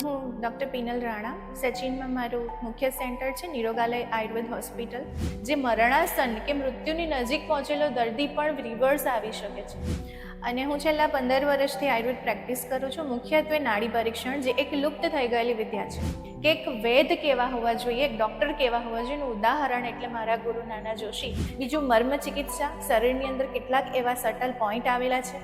હું ડૉક્ટર પીનલ રાણા. સચિનમાં મારું મુખ્ય સેન્ટર છે નિરોગાલય આયુર્વેદ હોસ્પિટલ, જે મરણાસન્ન કે મૃત્યુની નજીક પહોંચેલો દર્દી પણ રિવર્સ આવી શકે છે. અને હું છેલ્લા 15 વર્ષથી આયુર્વેદ પ્રેક્ટિસ કરું છું. મુખ્યત્વે નાડી પરીક્ષણ, જે એક લુપ્ત થઈ ગયેલી વિદ્યા છે, કે એક વેદ કેવા હોવા જોઈએ, એક ડૉક્ટર કેવા હોવા જોઈએ એનું ઉદાહરણ એટલે મારા ગુરુ નાના જોશી. બીજું મર્મ ચિકિત્સા, શરીરની અંદર કેટલાક એવા સટલ પોઈન્ટ આવેલા છે.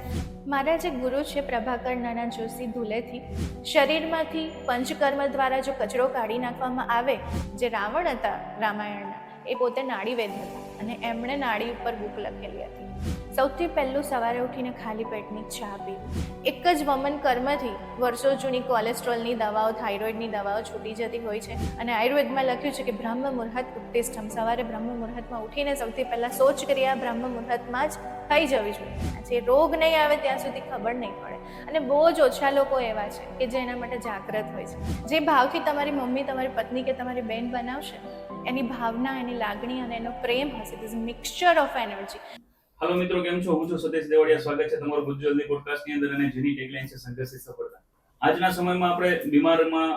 મારા જે ગુરુ છે પ્રભાકર નાના જોશી ધુલેથી, શરીરમાંથી પંચકર્મ દ્વારા જો કચરો કાઢી નાખવામાં આવે, જે રાવણ હતા રામાયણના, એ પોતે નાડીવેદ હતા અને એમણે નાડી ઉપર બુક લખેલી હતી. સૌથી પહેલું સવારે ઉઠીને ખાલી પેટની ચા પીવી. એક જ વમન કર્મથી વર્ષો જૂની કોલેસ્ટ્રોલની દવાઓ, થાઇરોઇડની દવાઓ છૂટી જતી હોય છે. અને આયુર્વેદમાં લખ્યું છે કે બ્રહ્મ મુહૂર્ત ઉત્તિષ્ઠમ, સવારે બ્રહ્મ મુહૂર્તમાં ઉઠીને સૌથી પહેલાં શૌચ ક્રિયા બ્રહ્મ મુહૂર્તમાં જ થઈ જવી જોઈએ. જે રોગ નહીં આવે ત્યાં સુધી ખબર નહીં પડે. અને બહુ જ ઓછા લોકો એવા છે કે જે એના માટે જાગૃત હોય છે. જે ભાવથી તમારી મમ્મી, તમારી પત્ની કે તમારી બહેન બનાવશે, એની ભાવના, એની લાગણી અને એનો પ્રેમ હશે. It is mixture of energy. હાલો મિત્રો, કેમ છો? હું છું સતીશ દેવડિયા. સ્વાગત છે તમારું ગુજ્જવલની પોડકાસ્ટની અંદર અને જેની ટેગલાઇન છે સંઘર્ષથી સફળતા. આજના સમયમાં આપણે બીમારમાં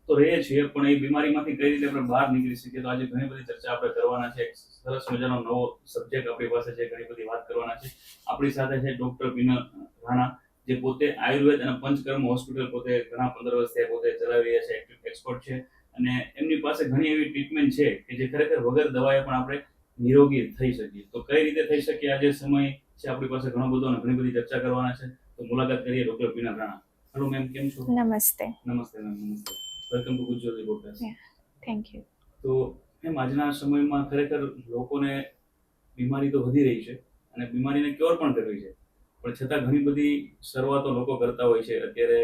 તો રહીએ છીએ, પણ એ બીમારીમાંથી કઈ રીતે આપણે બહાર નીકળી શકીએ, તો આજે ઘણી બધી ચર્ચા આપણે કરવાના છે. સરસ મજાનો નવો સબ્જેક્ટ આપણી પાસે છે, ઘણી બધી વાત કરવાના છે. આપણી સાથે છે ડોક્ટર પીનલ રાણા, જે પોતે આયુર્વેદ અને પંચકર્મ હોસ્પિટલ પોતે ઘણા 15 વર્ષથી પોતે ચલાવી રહ્યા છે, એક્સપર્ટ છે. અને એમની પાસે ઘણી એવી ટ્રીટમેન્ટ છે કે જે ખરેખર વગર દવાએ પણ આપણે નિરોગી થઈ શકીએ. તો કઈ રીતે થઈ શકીએ, આજે સમય છે આપણી પાસે ઘણો બધો અને ઘણી બધી ચર્ચા કરવાના છે. તો મુલાકાત કરીએ doctor Pinal Rana. Hello ma'am, કેમ છો? નમસ્તે. નમસ્તે મેમ, નમસ્તે. વેલકમ ટુ ગુજ્જવલી પોડકાસ્ટ. Thank you. તો મેમ, આજના સમયમાં ખરેખર લોકોને બીમારી તો વધી રહી છે અને બીમારીને ક્યોર પણ કરવી છે, પણ છતાં ઘણી બધી શરૂઆતો લોકો કરતા હોય છે. અત્યારે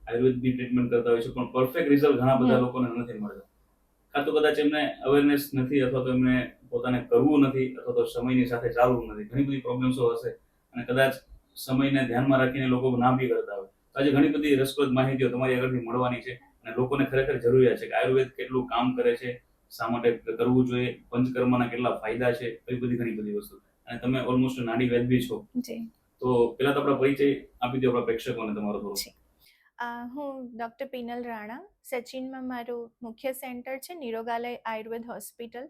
આયુર્વેદની ટ્રીટમેન્ટ કરતા હોય છે, પણ પરફેક્ટ રિઝલ્ટ ઘણા બધા લોકોને નથી મળતા. કાં તો કદાચ એમને અવેરનેસ નથી, અથવા તો એમને પોતાને કરવું નથી, અથવા તો સમયની સાથે ચાલવું નથી. ઘણી બધી પ્રોબ્લેમ્સો હશે અને કદાચ સમયને ધ્યાનમાં રાખીને લોકો ના બી કરતા હોય. આજે ઘણી બધી રસપ્રદ માહિતીઓ તમારી આગળથી મળવાની છે અને લોકોને ખરેખર જરૂરિયાત છે કે આયુર્વેદ કેટલું કામ કરે છે, શા માટે કરવું જોઈએ, પંચકર્મના કેટલા ફાયદા છે, એ બધી ઘણી બધી વસ્તુ. અને તમે ઓલમોસ્ટ નાડી વેદ બી છો. તો પેલા તો આપણો પરિચય આપી દો આપણા પ્રેક્ષકોને તમારો થોડો. હું ડૉક્ટર પીનલ રાણા. સચિનમાં મારું મુખ્ય સેન્ટર છે નિરોગાલય આયુર્વેદ હોસ્પિટલ.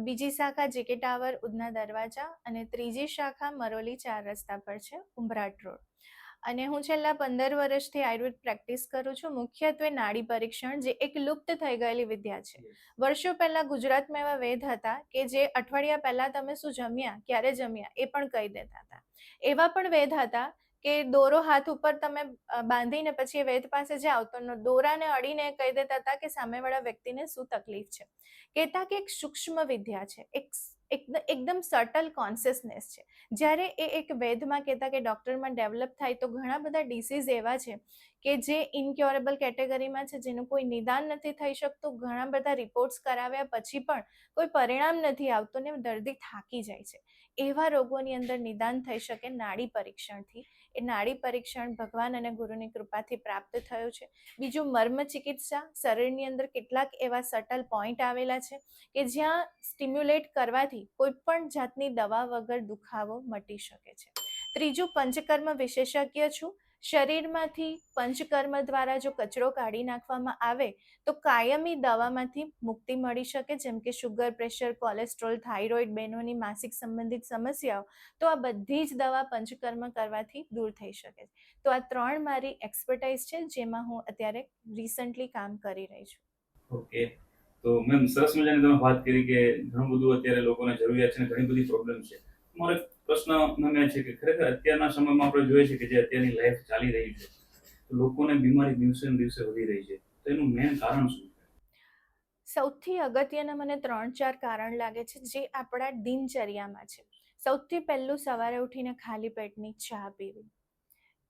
બીજી શાખા જેકે ટાવર, ઉધના દરવાજા, અને ત્રીજી શાખા મરોલી 4 રસ્તા પર છે, ઉંબરાટ રોડ. અને હું છેલ્લા 15 વર્ષથી આયુર્વેદ પ્રેક્ટિસ કરું છું. મુખ્યત્વે નાડી પરીક્ષણ, જે એક લુપ્ત થઈ ગયેલી વિદ્યા છે. વર્ષો પહેલા ગુજરાતમાં એવા વેદ હતા કે જે અઠવાડિયા પહેલા તમે શું જમ્યા, ક્યારે જમ્યા એ પણ કહી દેતા હતા. એવા પણ વેદ હતા કે દોરો હાથ ઉપર તમે બાંધીને પછી વેદ પાસે જાઓ તો દોરાને અડીને કહી દેતા હતા કે સામેવાળા વ્યક્તિને શું તકલીફ છે. કહેતા કે એક સૂક્ષ્મ વિદ્યા છે, એકદમ સટલ કોન્શિયસનેસ છે. જ્યારે એ એક વેદમાં કહેતા કે ડૉક્ટરમાં ડેવલપ થાય તો ઘણા બધા ડિસીઝ એવા છે કે જે ઇનક્યોરેબલ કેટેગરીમાં છે, જેનું કોઈ નિદાન નથી થઈ શકતું. ઘણા બધા રિપોર્ટ્સ કરાવ્યા પછી પણ કોઈ પરિણામ નથી આવતું ને દર્દી થાકી જાય છે. એવા રોગોની અંદર નિદાન થઈ શકે નાડી પરીક્ષણથી. એ નાડી પરીક્ષણ ભગવાન અને ગુરુની કૃપાથી પ્રાપ્ત થયું છે. બીજું મર્મ ચિકિત્સા, શરીરની અંદર કેટલાક એવા સટલ પોઈન્ટ આવેલા છે કે જ્યાં સ્ટિમ્યુલેટ કરવાથી કોઈ પણ જાતની દવા વગર દુખાવો મટી શકે છે. ત્રીજું પંચકર્મ વિશેષજ્ઞ છું. શરીરમાંથી પંચકર્મ દ્વારા જો કચરો કાઢી નાખવામાં આવે તો કાયમી દવામાંથી મુક્તિ મળી શકે, જેમ કે શુગર, પ્રેશર, કોલેસ્ટ્રોલ, થાઇરોઇડ, બહેનોની માસિક સંબંધિત સમસ્યાઓ. તો આ બધી જ દવા પંચકર્મ કરવાથી દૂર થઈ શકે છે. તો આ 3 મારી એક્સપર્ટાઇઝ છે, જેમાં હું અત્યારે રિસન્ટલી કામ કરી રહી છું. ઓકે, તો મેમ, સરસ મજાની તમે વાત કરી કે ઘણું બધું અત્યારે લોકોને જરૂરિયાત છે અને ઘણી બધી પ્રોબ્લેમ છે. મારો એક પ્રશ્ન મેમ એ છે કે ખરેખર અત્યારના સમયમાં આપણે જોઈએ છે કે જે અત્યારની લાઈફ ચાલી રહી છે, તો લોકોને બીમારી દિવસે ને દિવસે વધી રહી છે, તો એનું મેઇન કારણ શું છે? સૌથી અગત્યના મને 3-4 કારણ લાગે છે જે આપણા દિનચર્યામાં છે. સૌથી પહેલું, સવારે ઉઠીને ખાલી પેટની ચા પીવી.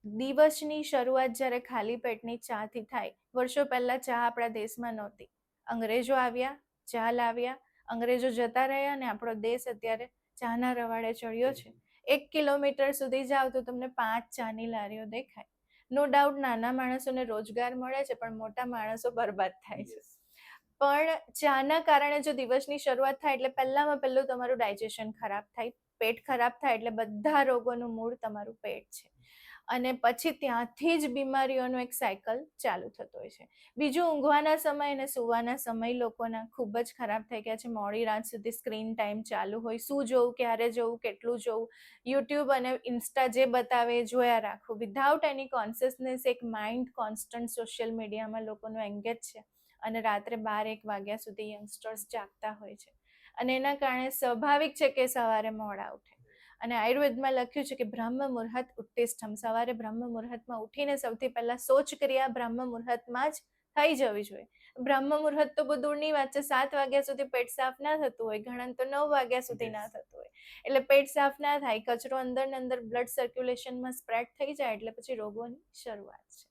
દિવસની શરૂઆત જ્યારે ખાલી પેટની ચાથી થાય. વર્ષો પહેલા ચા આપણા દેશમાં નહોતી. અંગ્રેજો આવ્યા, ચા લાવ્યા, અંગ્રેજો જતા રહ્યા અને આપણો દેશ અત્યારે ચાના રવાડે ચડ્યો છે. 1 કિલોમીટર સુધી જાઓ તો તમને 5 ચાની લારીઓ દેખાય. નો ડાઉટ નાના માણસોને રોજગાર મળે છે, પણ મોટા માણસો બરબાદ થાય છે. પણ ચાના કારણે જો દિવસની શરૂઆત થાય એટલે પહેલામાં પહેલું તમારું ડાયજેશન ખરાબ થાય. પેટ ખરાબ થાય એટલે બધા રોગોનું મૂળ તમારું પેટ છે. અને પછી ત્યાંથી જ બીમારીઓનો એક સાયકલ ચાલુ થતો હોય છે. બીજું, ઊંઘવાના સમય અને સૂવાના સમય લોકોના ખૂબ જ ખરાબ થઈ ગયા છે. મોડી રાત સુધી સ્ક્રીન ટાઈમ ચાલુ હોય, શું જોવું, ક્યારે જોવું, કેટલું જોવું, યુટ્યુબ અને ઇન્સ્ટા જે બતાવે એ જોયા રાખવું વિધાઉટ એની કોન્શિયસનેસ. એક માઇન્ડ કોન્સ્ટન્ટ સોશિયલ મીડિયામાં લોકોનું એંગેજ છે અને રાત્રે 12-1 વાગ્યા સુધી યંગસ્ટર્સ જાગતા હોય છે અને એના કારણે સ્વાભાવિક છે કે સવારે મોડા ઉઠે. અને આયુર્વેદમાં લખ્યું છે કે બ્રહ્મ મુહૂર્ત ઉત્તિષ્ઠમ, સવારે બ્રહ્મ મુહૂર્તમાં ઉઠીને સૌથી પહેલા શૌચ ક્રિયા બ્રહ્મ મુહૂર્તમાં જ થઈ જવી જોઈએ. બ્રહ્મ મુહૂર્ત તો બહુ દૂરની વાત છે, 7 વાગ્યા સુધી પેટ સાફ ના થતું હોય, ઘણા તો 9 વાગ્યા સુધી ના થતું હોય, એટલે પેટ સાફ ના થાય, કચરો અંદર ને અંદર બ્લડ સર્ક્યુલેશનમાં સ્પ્રેડ થઈ જાય એટલે પછી રોગોની શરૂઆત છે.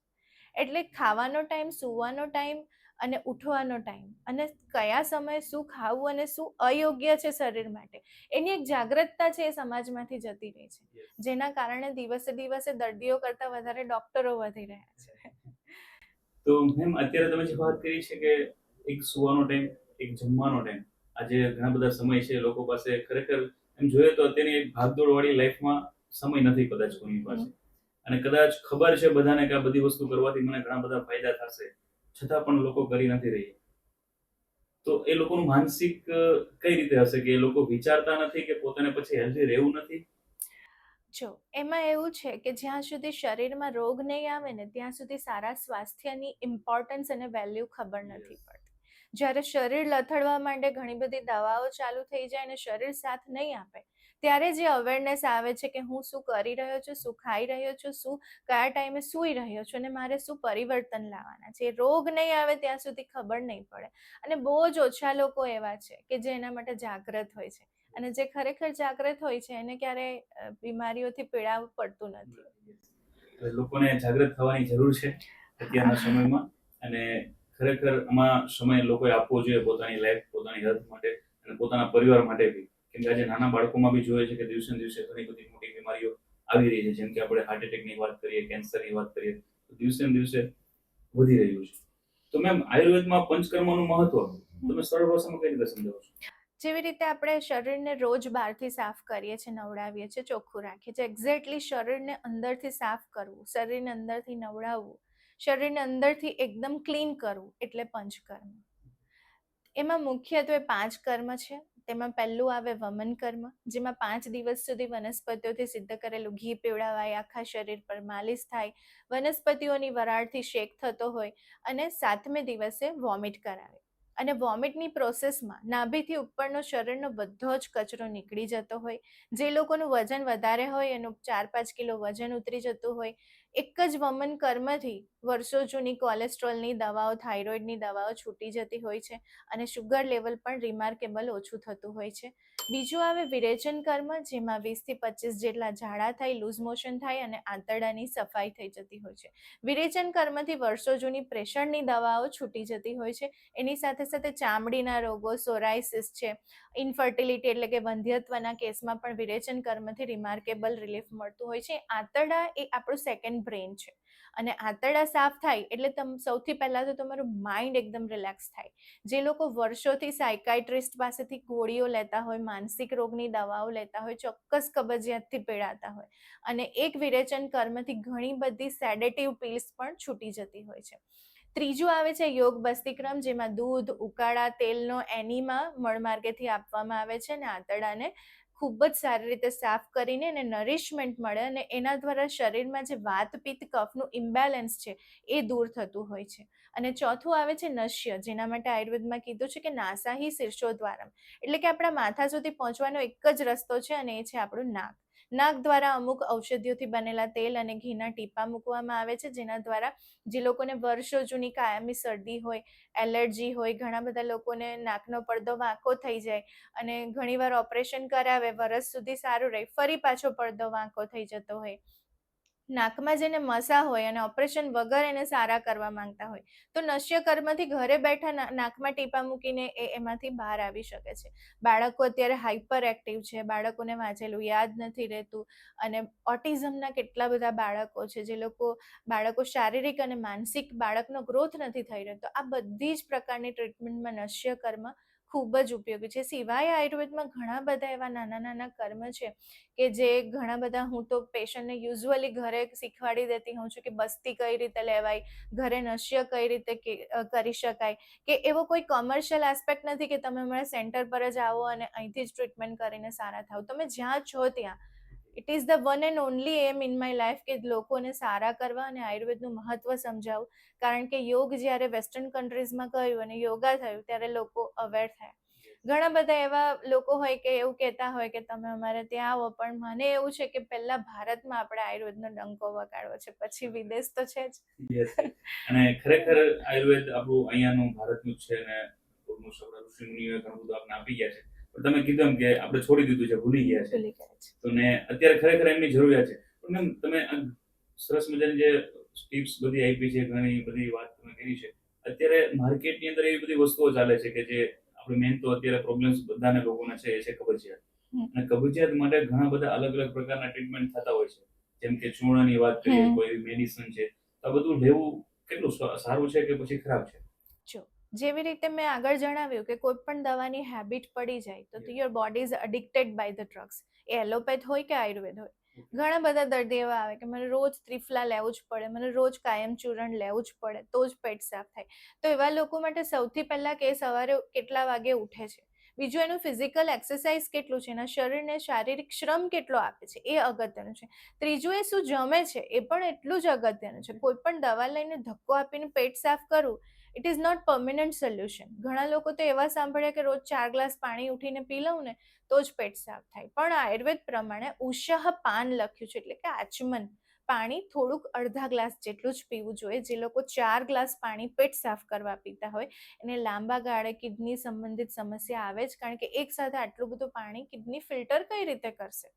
એટલે ખાવાનો ટાઈમ, સૂવાનો ટાઈમ અને ઉઠવાનો ટાઈમ અને કયા સમયે શું ખાવું અને શું અયોગ્ય છે શરીર માટે, એની એક જાગૃતતા છે એ સમાજમાંથી જતી રહી છે, જેના કારણે દિવસે દિવસે દર્દીઓ કરતા વધારે ડોક્ટરો વધી રહ્યા છે. તો મેમ, અત્યારે તમે જે વાત કરી છે કે એક સુવાનો ટાઈમ, એક જમવાનો ટાઈમ, આજે ઘણા બધા સમય છે લોકો પાસે, ખરેખર એમ જોઈએ તો અત્યારની ભાગદોડ વાળી લાઈફમાં સમય નથી કદાચ કોઈની પાસે, અને કદાચ ખબર છે બધાને કે આ બધી વસ્તુ કરવાથી મને ઘણા બધા ફાયદા થશે, છતાં પણ લોકો કરી નથી રહી. તો એ લોકોનું માનસિક કઈ રીતે હશે કે એ લોકો વિચારતા નથી કે પોતાને પછી હેલ્ધી રહેવું નથી? જો એમાં એવું છે કે જ્યાં સુધી શરીરમાં રોગ નહીં આવે ને ત્યાં સુધી સારા સ્વાસ્થ્યની ઇમ્પોર્ટન્સ અને વેલ્યુ ખબર નથી પડતી. જ્યારે શરીર લથડવા માંડે, ઘણી બધી દવાઓ ચાલુ થઈ જાય અને શરીર સાથ નહીં આપે, ત્યારે જે અવેરનેસ આવે છે કે હું શું કરી રહ્યો છું, શું ખાઈ રહ્યો છું, શું કયા ટાઈમે સૂઈ રહ્યો છું અને મારે શું પરિવર્તન લાવવાના છે, રોગ નહીં આવે ત્યાં સુધી ખબર નહીં પડે. અને બહુ જ ઓછા લોકો એવા છે કે જે એના માટે જાગૃત હોય છે, અને જે ખરેખર જાગૃત હોય છે એને ક્યારે બીમારીઓથી પીડાવું પડતું નથી. એટલે લોકોને જાગૃત થવાની જરૂર છે અત્યારના સમયમાં, અને ખરેખર આમાં સમય લોકોએ આપવો જોઈએ પોતાની લાઈફ, પોતાની હેલ્થ માટે અને પોતાના પરિવાર માટે બી. કેમ કે આજે નાના બાળકોમાં બી જોઈએ છે કે દિવસે ને દિવસે ઘણી બધી મોટી બીમારીઓ આવી રહી છે, જેમ કે આપણે હાર્ટ એટેકની વાત કરીએ, કેન્સરની વાત કરીએ, તો દિવસે ને દિવસે વધી રહ્યું છે. તો મેમ, આયુર્વેદમાં પંચકર્મનું મહત્વ તમે સરળ ભાષામાં કઈ રીતે સમજાવો છો? જેવી રીતે આપણે શરીરને રોજ બહારથી સાફ કરીએ છીએ, નવડાવીએ છીએ, ચોખ્ખું રાખીએ છીએ, એક્ઝેક્ટલી શરીરને અંદરથી સાફ કરવું, શરીરને અંદરથી નવડાવવું, શરીરને અંદરથી એકદમ ક્લીન કરવું એટલે પંચકર્મ. એમાં મુખ્યત્વે 5 કર્મ છે. તેમાં પહેલું આવે વમન કર્મ, જેમાં 5 દિવસ સુધી વનસ્પતિઓથી સિદ્ધ કરેલું ઘી પીવડાવાય, આખા શરીર પર માલિશ થાય, વનસ્પતિઓની વરાળથી શેક થતો હોય, અને 7મે દિવસે વોમિટ કરાવે. અને વોમિટની પ્રોસેસમાં નાભીથી ઉપરનો શરીરનો બધો જ કચરો નીકળી જતો હોય. જે લોકોનું વજન વધારે હોય એનું 4-5 કિલો વજન ઉતરી જતું હોય. એક જ વમન કર્મથી વર્ષો જૂની કોલેસ્ટ્રોલની દવાઓ, થાઇરોઇડની દવાઓ છૂટી જતી હોય છે અને શુગર લેવલ પણ રિમાર્કેબલ ઓછું થતું હોય છે. બીજું આવે વિરેચન કર્મ, જેમાં 20 થી 25 જેટલા ઝાડા થાય, લૂઝ મોશન થાય અને આંતરડાની સફાઈ થઈ જતી હોય છે. વિરેચન કર્મથી વર્ષો જૂની પ્રેશરની દવાઓ છૂટી જતી હોય છે. એની સાથે સાથે ચામડીના રોગો, સોરાઇસિસ છે, ઇન્ફર્ટિલિટી એટલે કે વંધ્યત્વના કેસમાં પણ વિરેચન કર્મથી રિમાર્કેબલ રિલીફ મળતું હોય છે. આંતરડા એ આપણું સેકન્ડ બ્રેન છે, અને આંતરડા સાફ થાય એટલે સૌથી પહેલા તો તમારું માઇન્ડ એકદમ રિલેક્સ થાય. જે લોકો વર્ષોથી સાયકાઇટ્રિસ્ટ પાસેથી ગોળીઓ લેતા હોય, માનસિક રોગની દવાઓ લેતા હોય, ચોક્કસ કબજિયાતથી પીડાતા હોય, અને એક વિરેચન કર્મથી ઘણી બધી સેડેટિવ પિલ્સ પણ છૂટી જતી હોય છે. ત્રીજું આવે છે યોગ બસ્તિક્રમ, જેમાં દૂધ, ઉકાળા તેલનો એનીમા મળમાર્ગેથી આપવામાં આવે છે અને આંતરડાને ખૂબ જ સારી રીતે સાફ કરીને એને નરિશમેન્ટ મળે અને એના દ્વારા શરીરમાં જે વાત, પિત્ત, કફનું ઇમ્બેલેન્સ છે એ દૂર થતું હોય છે. અને ચોથું આવે છે નશ્ય, જેના માટે આયુર્વેદમાં કીધું છે કે નાસાહી શીર્ષોદ્વારમ, એટલે કે આપણા માથા સુધી પહોંચવાનો એક જ રસ્તો છે અને એ છે આપણું નાક. નાક દ્વારા અમુક ઔષધિઓથી બનેલા તેલ અને ઘીના ટીપા મૂકવામાં આવે છે, જેના દ્વારા જે લોકોને વર્ષો જૂની કાયમી શરદી હોય, એલર્જી હોય, ઘણા બધા લોકોને નાકનો પડદો વાંકો થઈ જાય અને ઘણીવાર ઓપરેશન કરાવે, વર્ષ સુધી સારું રહે, ફરી પાછો પડદો વાંકો થઈ જતો હોય. નાકમાં જેને મસા હોય અને ઓપરેશન વગર એને સારા કરવા માંગતા હોય, તો નશ્ય કર્મથી ઘરે બેઠા નાકમાં ટીપા મૂકીને એમાંથી બહાર આવી શકે છે. બાળકો અત્યારે હાઇપર એક્ટિવ છે, બાળકોને વાંચેલું યાદ નથી રહેતું, અને ઓટિઝમના કેટલા બધા બાળકો છે, જે બાળકો શારીરિક અને માનસિક બાળકનો ગ્રોથ નથી થઈ રહ્યો. તો આ બધી જ પ્રકારની ટ્રીટમેન્ટમાં નશ્ય કર્મ ખૂબ જ ઉપયોગી છે. સિવાય આયુર્વેદમાં ઘણા બધા એવા નાના નાના કર્મ છે કે જે ઘણા બધા, હું તો પેશન્ટને યુઝ્યુઅલી ઘરે શીખવાડી દેતી હોઉં છું કે બસ્તી કઈ રીતે લેવાય, ઘરે નશ્ય કઈ રીતે કરી શકાય, કે એવો કોઈ કોમર્શિયલ એસ્પેક્ટ નથી કે તમે અમારા સેન્ટર પર જ આવો અને અહીંથી જ ટ્રીટમેન્ટ કરીને સારા થાવ. તમે જ્યાં છો ત્યાં it is the one and only aim in my life કે લોકોને સારા કરવા અને આયુર્વેદનું મહત્વ સમજાવું. કારણ કે યોગ જ્યારે વેસ્ટર્ન કન્ટ્રીઝમાં ગયું અને યોગા થયું ત્યારે લોકો અવેર થયા. ઘણા બધા એવા લોકો હોય કે એવું કહેતા હોય કે તમે અમારે ત્યાં આવો, પણ મને એવું છે કે પહેલા ભારતમાં આપણે આયુર્વેદનો ડંકો વગાડવો છે, પછી વિદેશ તો છે જ. Yes, yes. અને ખરેખર આયુર્વેદ આપણું અહીંયાનું ભારતનું જ છે ને ઓલમોસ્ટ આપણા ઋષિ મુનિઓએ ઘણું બધું આપણને આપી ગયા છે. પણ તમે કીધું એમ કે આપણે છોડી દીધું છે, ભૂલી ગયા છે. ભૂલી ગયા છે. તો ને અત્યારે ખરેખર એમની જરૂરિયાત છે. પણ મેમ તમે આ સરસ મજાની જે ટિપ્સ બધી આપી છે, ઘણી બધી વાત તમે કરી છે. અત્યારે માર્કેટની અંદર એવી બધી વસ્તુઓ ચાલે છે કે જે આપણે મેન તો અત્યારે પ્રોબ્લેમ્સ બધાને લોકોને છે એ છે કબજિયાત. અને કબજિયાત માટે ઘણા બધા અલગ અલગ પ્રકારના ટ્રીટમેન્ટ થતા હોય છે. જેમ કે ચૂર્ણની વાત કરીએ, કોઈ મેડિસિન છે, આ બધું લેવું કેટલું સારું છે કે પછી ખરાબ છે? જો જેવી રીતે મેં આગળ જણાવ્યું કે કોઈ પણ દવાની હેબિટ પડી જાય તો your body is addicted by the drugs. એ એલોપેથ હોય કે આયુર્વેદ હોય. ઘણા બધા દર્દી એવા આવે કે મને રોજ ત્રિફલા લેવું જ પડે, મને રોજ કાયમ ચૂર્ણ લેવું જ પડે તો જ પેટ સાફ થાય. તો એવા લોકો માટે સૌથી પહેલા કે સવારે કેટલા વાગે ઉઠે છે, બીજું એનું ફિઝિકલ એક્સરસાઇઝ કેટલું છે, એના શરીરને શારીરિક શ્રમ કેટલો આપે છે એ અગત્યનું છે. ત્રીજું એ શું જમે છે એ પણ એટલું જ અગત્યનું છે. કોઈ પણ દવા લઈને ધક્કો આપીને પેટ સાફ કરવું it is not permanent solution. ઘણા લોકો તો એવા સાંભળ્યા કે રોજ 4 ગ્લાસ પાણી ઉઠીને પી લઉં ને તો જ પેટ સાફ થાય. પણ આયુર્વેદ પ્રમાણે ઉષઃ પાન લખ્યું છે, એટલે કે આચમન પાણી થોડુંક અડધા ગ્લાસ જેટલું જ પીવું જોઈએ. જે લોકો 4 ગ્લાસ પાણી પેટ સાફ કરવા પીતા હોય એને લાંબા ગાળે કિડની સંબંધિત સમસ્યા આવે જ, કારણ કે એક સાથે આટલું બધું પાણી કિડની ફિલ્ટર કઈ રીતે કરશે.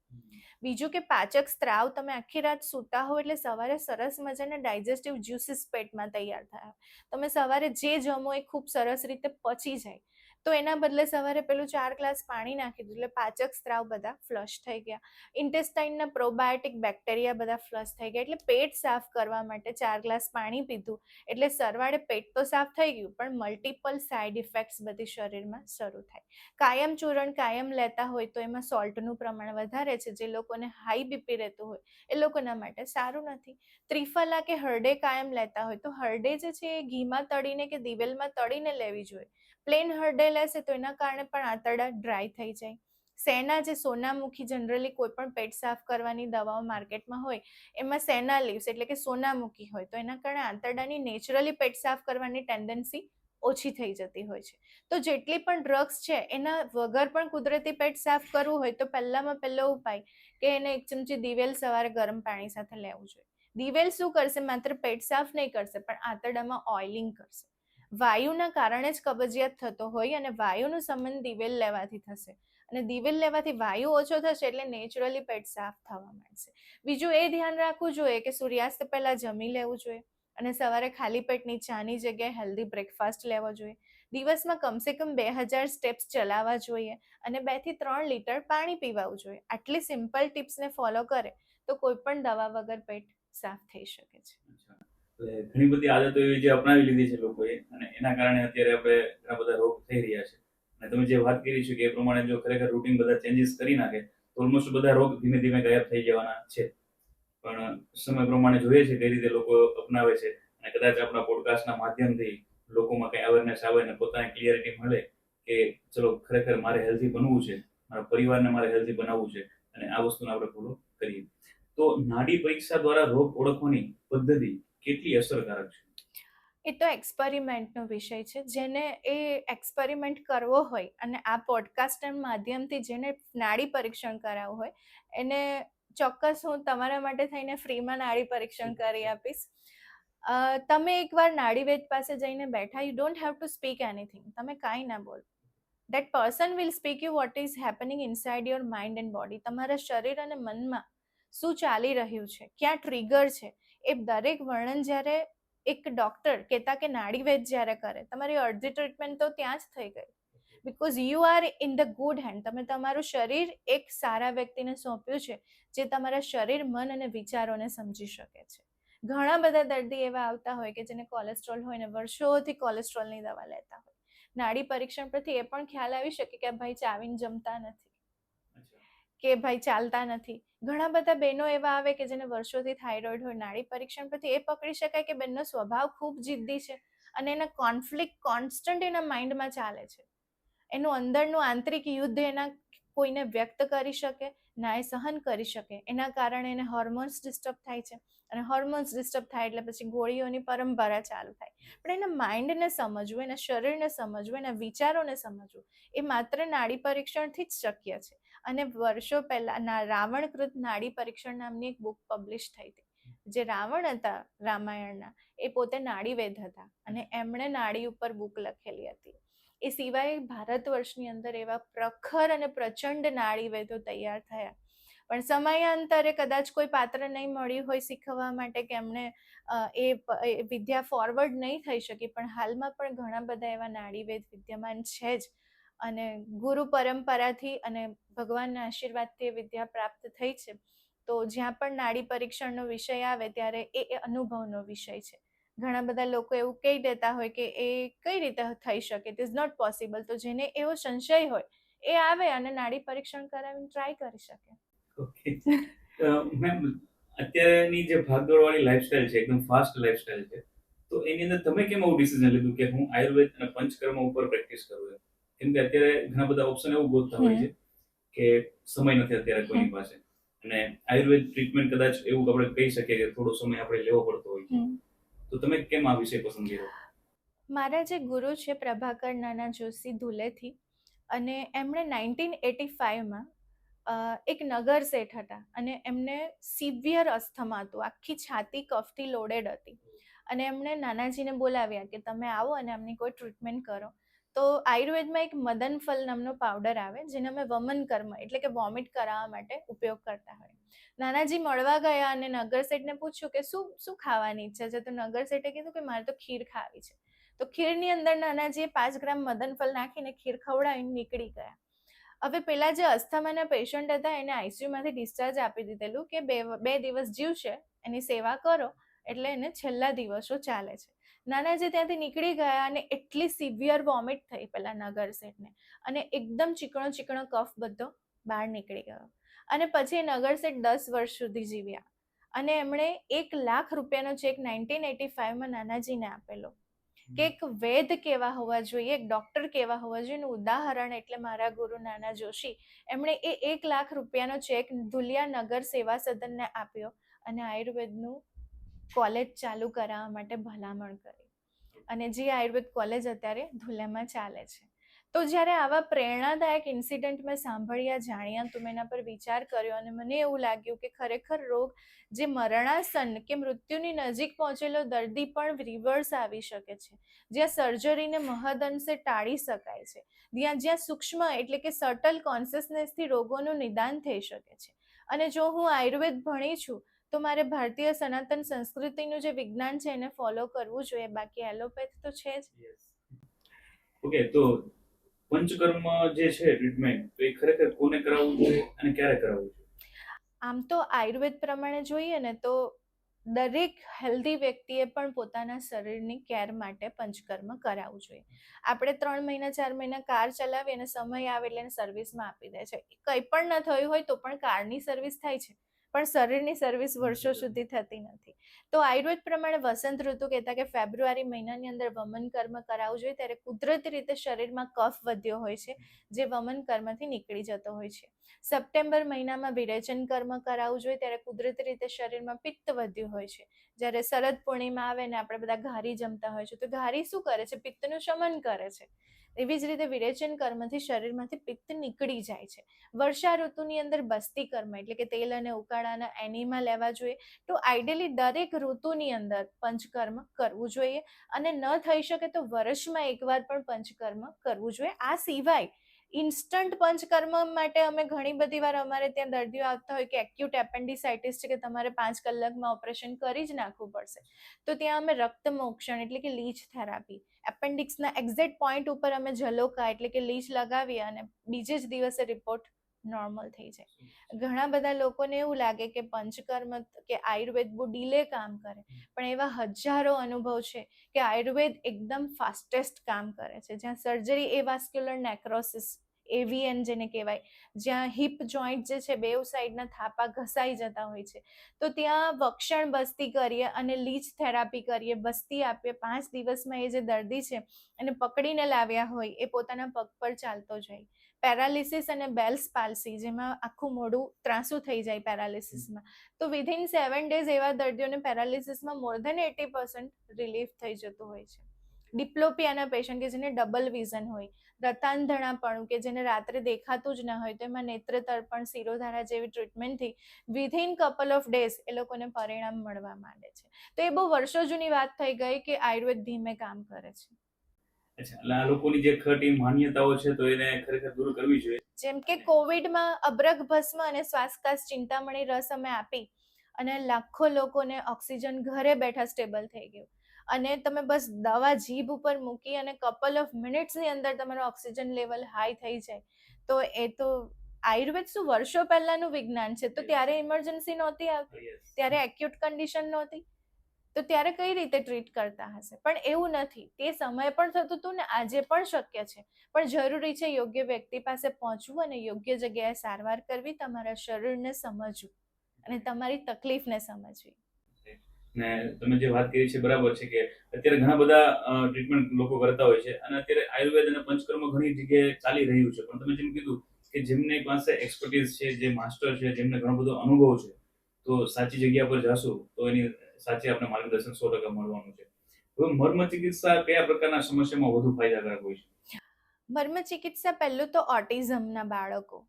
બીજું કે પાચક સ્ત્રાવ, તમે આખી રાત સૂતા હો એટલે સવારે સરસ મજાના ડાયજેસ્ટિવ જ્યુસીસ પેટમાં તૈયાર થયા. તમે સવારે જે જમો એ ખૂબ સરસ રીતે પચી જાય. તો એના બદલે સવારે પેલું 4 ગ્લાસ પાણી નાખી દીધું એટલે પાચક સ્ત્રાવ બધા ફ્લશ થઈ ગયા. ઇન્ટેસ્ટાઇનના પ્રોબાયોટિક બેક્ટેરિયા બધા ફ્લશ થઈ ગયા. એટલે પેટ સાફ કરવા માટે 4 ગ્લાસ પાણી પીધું એટલે સરવાળે પેટ તો સાફ થઈ ગયું, પણ મલ્ટિપલ સાઇડ ઇફેક્ટ્સ બધી શરીરમાં શરૂ થાય. કાયમ ચૂર્ણ કાયમ લેતા હોય તો એમાં સોલ્ટનું પ્રમાણ વધારે છે. જે લોકોને હાઈ બીપી રહેતું હોય એ લોકોના માટે સારું નથી. ત્રિફલા કે હરડે કાયમ લેતા હોય તો હરડે જે છે એ ઘીમાં તળીને કે દિવેલમાં તળીને લેવી જોઈએ. પ્લેન હરડે લેશે તો એના કારણે પણ આંતરડા ડ્રાય થઈ જાય. સેના જે સોનામુખી જનરલી કોઈ પણ પેટ સાફ કરવાની દવાઓ માર્કેટમાં હોય એમાં સેના લીવ્સ એટલે કે સોનામુખી હોય તો એના કારણે આંતરડાની નેચરલી પેટ સાફ કરવાની ટેન્ડન્સી ઓછી થઈ જતી હોય છે. તો જેટલી પણ ડ્રગ્સ છે એના વગર પણ કુદરતી પેટ સાફ કરવું હોય તો પહેલામાં પહેલો ઉપાય કે એને 1 ચમચી દિવેલ સવારે ગરમ પાણી સાથે લેવું જોઈએ. દિવેલ શું કરશે? માત્ર પેટ સાફ નહીં કરશે પણ આંતરડામાં ઓઇલિંગ કરશે. વાયુના કારણે જ કબજિયાત થતો હોય અને વાયુનું સંબંધ દિવેલ લેવાથી થશે અને દિવેલ લેવાથી વાયુ ઓછો થશે એટલે નેચરલી પેટ સાફ થવા માંડશે. બીજું એ ધ્યાન રાખવું જોઈએ કે સૂર્યાસ્ત પહેલા જમી લેવું જોઈએ અને સવારે ખાલી પેટની ચાની જગ્યાએ હેલ્ધી બ્રેકફાસ્ટ લેવો જોઈએ. દિવસમાં કમસે કમ 2000 સ્ટેપ્સ ચલાવવા જોઈએ અને 2 થી 3 લીટર પાણી પીવાવું જોઈએ. આટલી સિમ્પલ ટિપ્સને ફોલો કરે તો કોઈ પણ દવા વગર પેટ સાફ થઈ શકે છે. એટલે ઘણી બધી આદતો એવી જે અપનાવી લીધી છે લોકોએ અને એના કારણે અત્યારે આપણે ઘણા બધા રોગ થઈ રહ્યા છે. અને તમે જે વાત કરી છે કે એ પ્રમાણે જો ખરેખર રૂટીન બધા ચેન્જીસ કરી નાખે તો ઓલમોસ્ટ બધા રોગ ધીમે ધીમે ગાયબ થઈ જવાના છે. પણ સમય પ્રમાણે જોઈએ છે કઈ રીતે લોકો અપનાવે છે અને કદાચ આપણા પોડકાસ્ટના માધ્યમથી લોકોમાં કંઈ અવેરનેસ આવે ને પોતાને ક્લિયરિટી મળે કે ચલો ખરેખર મારે હેલ્ધી બનવું છે, મારા પરિવારને મારે હેલ્ધી બનાવવું છે અને આ વસ્તુને આપણે ફોલો કરીએ. તો નાડી પરીક્ષા દ્વારા રોગ ઓળખવાની પદ્ધતિ કેટલી અસરકારક છે? એ તો એક્સપેરિમેન્ટનો વિષય છે. જેને એ એક્સપેરિમેન્ટ કરવો હોય અને આ પોડકાસ્ટના માધ્યમથી જેને નાડી પરીક્ષણ કરાવવું હોય એને ચોક્કસ હું તમારા માટે થઈને ફ્રીમાં નાડી પરીક્ષણ કરી આપીશ. તમે એકવાર નાડીવેદ પાસે જઈને બેઠા, you don't have to speak anything. તમે કાંઈ ના બોલો. That person will speak you what is happening inside your mind and body. તમારા શરીર અને મનમાં શું ચાલી રહ્યું છે, ક્યાં ટ્રિગર છે, એ દરેક વર્ણન જ્યારે એક ડોક્ટર કહેતા કે નાડીવેદ જ્યારે કરે તમારી અડધી ટ્રીટમેન્ટ તો ત્યાં જ થઈ ગઈ. Because you are in the good hand. તમે તમારું શરીર એક સારા વ્યક્તિને સોંપ્યું છે જે તમારા શરીર, મન અને વિચારોને સમજી શકે છે. ઘણા બધા દર્દી એવા આવતા હોય કે જેને કોલેસ્ટ્રોલ હોય ને વર્ષોથી કોલેસ્ટ્રોલની દવા લેતા હોય. નાડી પરીક્ષણ પરથી એ પણ ખ્યાલ આવી શકે કે ભાઈ ચાવીને જમતા નથી, અચ્છા. કે ભાઈ ચાલતા નથી. ઘણા બધા બહેનો એવા આવે કે જેને વર્ષોથી થાઇરોઇડ હોય, નાડી પરીક્ષણ પરથી એ પકડી શકાય કે બેનનો સ્વભાવ ખૂબ જિદ્દી છે અને એના કોન્ફ્લિક્ટ કોન્સ્ટન્ટ એના માઇન્ડમાં ચાલે છે. એનું અંદરનું આંતરિક યુદ્ધ એના કોઈને વ્યક્ત કરી શકે ના એ સહન કરી શકે, એના કારણે એને હોર્મોન્સ ડિસ્ટર્બ થાય છે અને હોર્મોન્સ ડિસ્ટર્બ થાય એટલે પછી ગોળીઓની પરંપરા ચાલુ થાય. પણ એના માઇન્ડને સમજવું, એના શરીરને સમજવું, એના વિચારોને સમજવું એ માત્ર નાડી પરીક્ષણથી જ શક્ય છે. અને વર્ષો પહેલા રાવણકૃત નાડી પરીક્ષણ નામની એક બુક પબ્લિશ થઈ હતી. જે રાવણ હતા રામાયણના, એ પોતે નાડીવેદ હતા અને એમણે નાડી ઉપર બુક લખેલી હતી. એ સિવાય ભારત વર્ષની અંદર એવા પ્રખર અને પ્રચંડ નાડીવેદો તૈયાર થયા. પણ સમયાંતરે કદાચ કોઈ પાત્ર નહીં મળ્યું હોય શીખવવા માટે કે એમણે એ વિદ્યા ફોરવર્ડ નહીં થઈ શકી, પણ હાલમાં પણ ઘણા બધા એવા નાડીવેદ વિદ્યમાન છે જ. અને ગુરુ પરંપરાથી અને ભગવાનના આશીર્વાદથી એ વિદ્યા પ્રાપ્ત થઈ છે. તો જ્યાં પણ નાડી પરીક્ષણનો વિષય આવે ત્યારે એ અનુભવનો વિષય છે. ઘણા બધા લોકો એવું કહી દેતા હોય કે એ કઈ રીતે થઈ શકે, ઇટ ઇઝ નોટ પોસિબલ. તો જેને એવો સંશય હોય એ આવે અને નાડી પરીક્ષણ કરાવીને ટ્રાય કરી શકે. ઓકે. મેમ, અત્યારની જે ભાગદોડવાળી લાઈફસ્ટાઈલ છે, એકદમ ફાસ્ટ લાઈફસ્ટાઈલ છે, તો એની અંદર તમે કેમ એવું ડિસિઝન લીધું કે હું આયુર્વેદ અને પંચકર્મ ઉપર પ્રેક્ટિસ કરું? કેમ કે અત્યારે ઘણા બધા ઓપ્શન એવું ગોતતા હોય છે કે સમય નથી અત્યારે કોઈની પાસે, અને આયુર્વેદ ટ્રીટમેન્ટ કદાચ એવું આપણે કહી શકીએ કે થોડો સમય આપણે લેવો પડતો હોય છે. તો તમે કેમ આ વિષય પસંદ કર્યો? મારા જે ગુરુ છે પ્રભાકર નાના જોશી ધુલેથી, અને એમણે 1985માં એક નગર શેઠ હતા અને એમને સિવિયર અસ્થમા હતું, આખી છાતી કફથી લોડેડ હતી. અને એમણે નાનાજીને બોલાવ્યા કે તમે આવો અને એમની કોઈ ટ્રીટમેન્ટ કરો. તો આયુર્વેદમાં એક મદનફલ નામનો પાવડર આવે જેને અમે વમન કર્મ એટલે કે વોમિટ કરાવવા માટે ઉપયોગ કરતા હોય. નાનાજી મળવા ગયા અને નગર શેઠને પૂછ્યું કે શું શું ખાવાની ઈચ્છા છે? તો નગર શેઠે કીધું કે મારે તો ખીર ખાવી છે. તો ખીરની અંદર નાનાજીએ 5 ગ્રામ મદનફલ નાખીને ખીર ખવડાવીને નીકળી ગયા. હવે પેલા જે અસ્થમાના પેશન્ટ હતા એને આઈસીયુમાંથી ડિસ્ચાર્જ આપી દીધેલું કે બે દિવસ જીવશે, એની સેવા કરો એટલે એને છેલ્લા દિવસો ચાલે છે. નાનાજી ત્યાંથી નીકળી ગયા અને એટલી સિવિયર વોમિટ થઈ પેલા નગર શેઠને, અને એકદમ ચીકણો ચીકણો કફ બધો બહાર નીકળી ગયો. અને પછી નગર શેઠ 10 વર્ષ સુધી જીવ્યા અને એમણે 1 લાખ રૂપિયાનો ચેક 1985માં નાનાજીને આપેલો. કે એક વૈદ કેવા હોવા જોઈએ, એક ડોક્ટર કેવા હોવા જોઈએ એનું ઉદાહરણ એટલે મારા ગુરુ નાના જોશી. એમણે એ 1 લાખ રૂપિયાનો ચેક ધુલિયા નગર સેવા સદનને આપ્યો અને આયુર્વેદનું કોલેજ ચાલુ કરાવવા માટે ભલામણ કરી. અને જે આયુર્વેદ કોલેજ અત્યારે ધુલિયામાં ચાલે છે. તો જ્યારે આવા પ્રેરણાદાયક ઇન્સિડન્ટ મેં સાંભળ્યા, જાણ્યા, તો મેં એના પર વિચાર કર્યો અને મને એવું લાગ્યું કે ખરેખર રોગ જે મરણાસન્ન કે મૃત્યુની નજીક પહોંચેલો દર્દી પણ રિવર્સ આવી શકે છે, જ્યાં સર્જરીને મહદઅંશે ટાળી શકાય છે, જ્યાં સૂક્ષ્મ એટલે કે સટલ કોન્શિયસનેસથી રોગોનું નિદાન થઈ શકે છે. અને જો હું આયુર્વેદ ભણી છું તો મારે ભારતીય સનાતન સંસ્કૃતિનું જે વિજ્ઞાન છે એને ફોલો કરવું જોઈએ, બાકી એલોપેથ તો છે જ. ઓકે, તો પંચકર્મ જે છે ટ્રીટમેન્ટ, તો એ ખરેખર કોને કરાવવું જોઈએ અને ક્યારે કરાવવું જોઈએ? આમ તો આયુર્વેદ પ્રમાણે જોઈએ ને તો દરેક હેલ્ધી વ્યક્તિએ પણ પોતાના શરીરની કેર માટે પંચકર્મ કરાવવું જોઈએ. આપણે 3 મહિના 4 મહિના કાર ચલાવીએ અને સમય આવે એટલે એને સર્વિસમાં આપી દે છે. કંઈ પણ ન થયું હોય તો પણ કારની સર્વિસ થાય છે, પણ શરીરની સર્વિસ વર્ષો સુધી થતી નથી. તો આયુર્વેદ પ્રમાણે વસંત ઋતુ કહેતા કે ફેબ્રુઆરી મહિનાની અંદર વમન કર્મ કરાવવું જોઈએ, ત્યારે કુદરતી રીતે શરીરમાં કફ વધ્યો હોય છે જે વમન કર્મથી નીકળી જતો હોય છે. સપ્ટેમ્બર મહિનામાં વિરેચન કર્મ કરાવવું જોઈએ, ત્યારે કુદરતી રીતે શરીરમાં પિત્ત વધ્યું હોય છે. જ્યારે શરદ પૂર્ણિમા આવે ને આપણે બધા ઘારી જમતા હોય છે, તો ઘારી શું કરે છે? પિત્તનું શમન કરે છે. એવી જ રીતે વિરેચન કર્મથી શરીરમાંથી પિત્ત નીકળી જાય છે. વર્ષા ઋતુની અંદર બસ્તી કર્મ એટલે કે તેલ અને ઉકાળાના એનીમાં લેવા જોઈએ. તો આઈડિયલી દરેક ઋતુની અંદર પંચકર્મ કરવું જોઈએ, અને ન થઈ શકે તો વર્ષમાં એકવાર પણ પંચકર્મ કરવું જોઈએ. આ સિવાય ઇન્સ્ટન્ટ પંચકર્મ માટે અમે ઘણી બધી વાર અમારે ત્યાં દર્દીઓ આવતા હોય કે એક્યુટ એપેન્ડિસાઇટિસ છે કે તમારે 5 કલાકમાં ઓપરેશન કરી જ નાખવું પડશે, તો ત્યાં અમે રક્ત મોક્ષણ એટલે કે લીચ થેરાપી, એપેન્ડિક્સના એક્ઝેક્ટ પોઈન્ટ ઉપર અમે જલોકા એટલે કે લીચ લગાવીએ અને બીજે જ દિવસે રિપોર્ટ નોર્મલ થઈ જાય. ઘણા બધા લોકોને એવું લાગે કે પંચકર્મ કે આયુર્વેદ બહુ ડીલે કામ કરે, પણ એવા હજારો અનુભવ છે કે આયુર્વેદ એકદમ ફાસ્ટેસ્ટ કામ કરે છે. જ્યાં સર્જરી એવાસ્ક્યુલર નેક્રોસિસ, એવીએન જેને કહેવાય, જ્યાં હિપ જોઈન્ટ જે છે બેઉ સાઈડના થાપા ઘસાઈ જતા હોય છે, તો ત્યાં વક્ષણ બસ્તી કરીએ અને લીચ થેરાપી કરીએ, બસ્તી આપીએ, 5 દિવસમાં એ જે દર્દી છે એને પકડીને લાવ્યા હોય એ પોતાના પગ પર ચાલતો જાય. પેરાલિસિસ અને બેલ્સ પાલ્સી, જેમાં આખું મોઢું ત્રાંસું થઈ જાય પેરાલિસિસમાં, તો વિધિન 7 days એવા દર્દીઓને પેરાલિસિસમાં મોર ધેન 80% રિલીફ થઈ જતું હોય છે. ડિપ્લોપિયાના પેશન્ટ કે જેને ડબલ વિઝન હોય, રતાંધણાપણું કે જેને રાત્રે દેખાતું જ ના હોય, તો એમાં નેત્રતર્પણ, શિરોધારા જેવી ટ્રીટમેન્ટથી વિધિન કપલ ઓફ ડેઝ એ લોકોને પરિણામ મળવા માંડે છે. તો એ બહુ વર્ષો જૂની વાત થઈ ગઈ કે આયુર્વેદ ધીમે કામ કરે છે. અચ્છા, એટલે આ લોકોની જે ખોટી માન્યતાઓ છે તો એને ખરેખર દૂર કરવી જોઈએ. જેમ કે કોવિડમાં અબ્રક ભસ્મ અને શ્વાસકાશ ચિંતામણી રસ અમે આપી અને લાખો લોકોને ઓક્સિજન ઘરે બેઠા સ્ટેબલ થઈ ગયું, અને તમે બસ દવા જીભ ઉપર મૂકી અને કપલ ઓફ મિનિટ્સની અંદર તમારો ઓક્સિજન લેવલ હાઈ થઈ જાય, તો એ તો આયુર્વેદ શું વર્ષો પહેલાનું વિજ્ઞાન છે. તો ત્યારે ઇમરજન્સી નહોતી આવતી, ત્યારે એક્યુટ કન્ડિશન નહોતી, તો ત્યારે કઈ રીતે ટ્રીટ કરતા હશે? પણ એવું નથી, તે સમય પણ થતું હતું ને આજે પણ શક્ય છે. પણ જરૂરી છે યોગ્ય વ્યક્તિ પાસે પહોંચવું અને યોગ્ય જગ્યાએ સારવાર કરવી, તમારા શરીરને સમજવું અને તમારી તકલીફને સમજવી. ને તમે જે વાત કરી છે બરાબર છે કે અત્યારે ઘણા બધા ટ્રીટમેન્ટ લોકો કરતા હોય છે, અને અત્યારે આયુર્વેદ અને પંચકર્મ ઘણી જગ્યાએ ચાલી રહ્યું છે. પણ તમે જેમ કીધું કે જેમની પાસે એક્સપર્ટીઝ છે, જે માસ્ટર છે, જેમને ઘણો બધો અનુભવ છે, તો સાચી જગ્યા પર જાશું તો એની સાચી આપણે માર્ગદર્શન 100% મળવાનું છે. હવે મર્મ ચિકિત્સા કયા પ્રકારના સમસ્યામાં વધુ ફાયદાકારક હોય છે? મર્મ ચિકિત્સા પહેલું તો ઓટિઝમના બાળકો,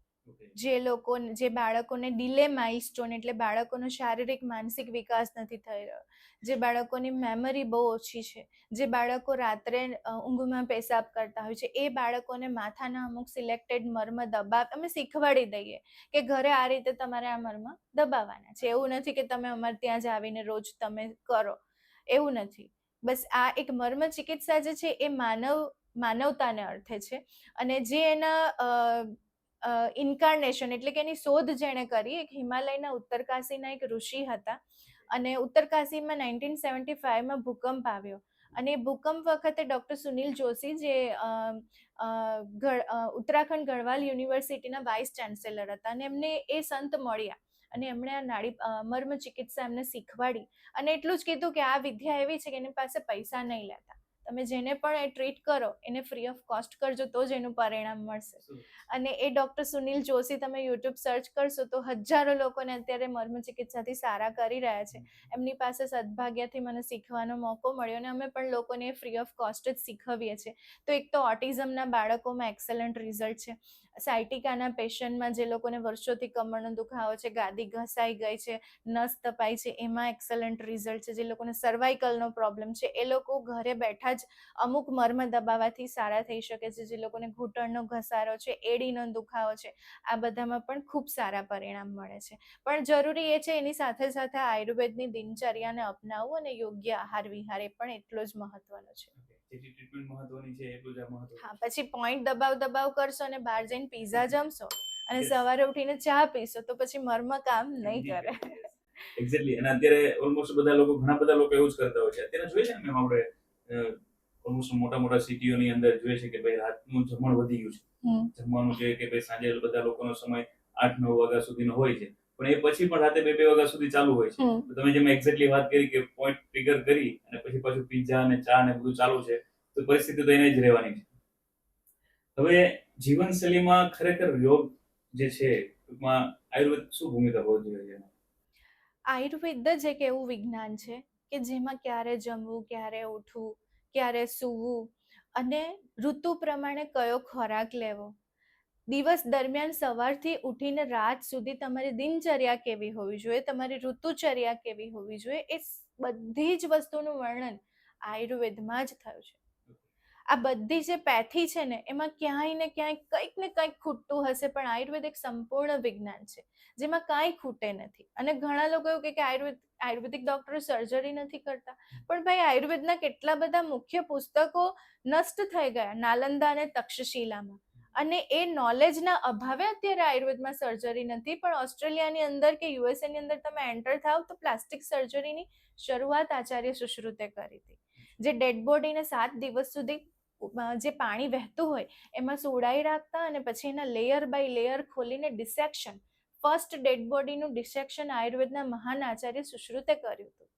જે બાળકોને ડીલે માઇલસ્ટોન એટલે બાળકોનો શારીરિક માનસિક વિકાસ નથી થઈ રહ્યો, જે બાળકોની મેમરી બહુ ઓછી છે, જે બાળકો રાત્રે ઊંઘમાં પેશાબ કરતા હોય છે, એ બાળકોને માથાના અમુક સિલેક્ટેડ મર્મ અમે શીખવાડી દઈએ કે ઘરે આ રીતે તમારે આ મર્મ દબાવવાના છે. એવું નથી કે તમે અમારે ત્યાં જ આવીને રોજ તમે કરો, એવું નથી. બસ આ એક મર્મ ચિકિત્સા જે છે એ માનવતાને અર્થે છે, અને જે એના ઇન્કાર્નેશન એટલે કે એની શોધ જેણે કરી, એક હિમાલયના ઉત્તરકાશીના એક ઋષિ હતા, અને ઉત્તરકાશીમાં 1975માં ભૂકંપ આવ્યો, અને ભૂકંપ વખતે ડૉક્ટર સુનિલ જોશી, જે ઉત્તરાખંડ ગઢવાલ યુનિવર્સિટીના વાઇસ ચાન્સેલર હતા, અને એમને એ સંત મળ્યા અને એમણે આ મર્મ ચિકિત્સા એમને શીખવાડી, અને એટલું જ કીધું કે આ વિદ્યા એવી છે કે એની પાસે પૈસા નહીં લેતા, તમે જેને પણ એ ટ્રીટ કરો એને ફ્રી ઓફ કોસ્ટ કરજો તો જ એનું પરિણામ મળશે. અને એ ડૉક્ટર સુનિલ જોશી તમે યુટ્યુબ સર્ચ કરશો તો હજારો લોકોને અત્યારે મર્મ ચિકિત્સાથી સારા કરી રહ્યા છે. એમની પાસે સદભાગ્યથી મને શીખવાનો મોકો મળ્યો, અને અમે પણ લોકોને ફ્રી ઓફ કોસ્ટ જ શીખવીએ છીએ. તો એક તો ઓટિઝમના બાળકોમાં એક્સેલન્ટ રિઝલ્ટ છે. સાયટિકાના પેશન્ટમાં જે લોકોને વર્ષોથી કમરનો દુખાવો છે, ગાદી ઘસાઈ ગઈ છે, નસ તપાઈ છે, એમાં એક્સેલન્ટ રિઝલ્ટ છે. જે લોકોને સર્વાઇકલનો પ્રોબ્લેમ છે એ લોકો ઘરે બેઠા જ અમુક મર્મ દબાવવાથી સારા થઈ શકે છે. જે લોકોને ઘૂંટણનો ઘસારો છે, એડીનો દુખાવો છે, આ બધામાં પણ ખૂબ સારા પરિણામ મળે છે. પણ જરૂરી એ છે એની સાથે સાથે આયુર્વેદની દિનચર્યાને અપનાવવું અને યોગ્ય આહાર વિહાર, એ પણ એટલો જ મહત્વનો છે. જેટલી ટ્રીટમેન્ટ મહત્વની છે એટલું જ આ મહત્વનું. હા, પછી પોઈન્ટ દબાવ કરશો અને બહાર જઈને પીઝા જમશો અને સવારે ઉઠીને ચા પીશો તો પછી મર્મ કામ નહીં કરે. એક્ઝેક્ટલી. અને અત્યારે ઓલમોસ્ટ ઘણા બધા લોકો એવું જ કરતા હોય છે. અત્યારે જોઈએ છે ને મેમ, આપણે ઓલમોસ્ટ મોટા સિટીઓની અંદર જોઈએ છે કે ભાઈ રાતનું જમણ વધી ગયું છે. જમવાનું છે કે ભાઈ સાંજે બધા લોકોનો સમય 8-9 વાગ્યા સુધીનો હોય છે, પણ એ પછી પણ રાતે 2 વાગ્યા સુધી ચાલુ હોય છે. તો તમે જેમ એક્ઝેક્ટલી વાત કરી કે પોઈન્ટ ટ્રિગર કરી અને પછી પાછું પીઝા અને ચા ને બધું ચાલુ છે, તો પરિસ્થિતિ તો એને જ રહેવાની છે. હવે જીવનશૈલીમાં ખરેખર યોગ જે છે, ટૂંકમાં આયુર્વેદ શું ભૂમિકા ભજવે છે? આયુર્વેદ જ એક એવું વિજ્ઞાન છે કે જેમાં ક્યારે જમવું, ક્યારે ઉઠવું, ક્યારે સૂવું, અને ઋતુ પ્રમાણે કયો ખોરાક લેવો, દિવસ દરમિયાન સવારથી ઉઠીને રાત સુધી તમારી દિનચર્યા કેવી હોવી જોઈએ, તમારી ઋતુચર્યા કેવી હોવી જોઈએ, એ બધી જ વસ્તુનું વર્ણન આયુર્વેદમાં જ થયું છે. આ બધી જે પેથી છે ને એમાં ક્યાંય ને ક્યાંય કંઈક ને કંઈક ખૂટતું હશે, પણ આયુર્વેદ એક સંપૂર્ણ વિજ્ઞાન છે જેમાં કાંઈ ખૂટે નથી. અને ઘણા લોકો એવું કહે કે આયુર્વેદિક ડોક્ટરો સર્જરી નથી કરતા, પણ ભાઈ આયુર્વેદના કેટલા બધા મુખ્ય પુસ્તકો નષ્ટ થઈ ગયા નાલંદા અને તક્ષશિલામાં. અને એ નોલેજના અભાવે અત્યારે આયુર્વેદમાં સર્જરી નથી, પણ ઓસ્ટ્રેલિયાની અંદર કે યુએસએની અંદર તમે એન્ટર થાવ તો પ્લાસ્ટિક સર્જરીની શરૂઆત આચાર્ય સુશ્રુતે કરી હતી, જે ડેડ બોડીને 7 દિવસ સુધી જે પાણી વહેતું હોય એમાં સોડાઈ રાખતા અને પછી એના લેયર બાય લેયર ખોલીને ડિસેક્શન, ફર્સ્ટ ડેડ બોડીનું ડિસેક્શન આયુર્વેદના મહાન આચાર્ય સુશ્રુતે કર્યું હતું.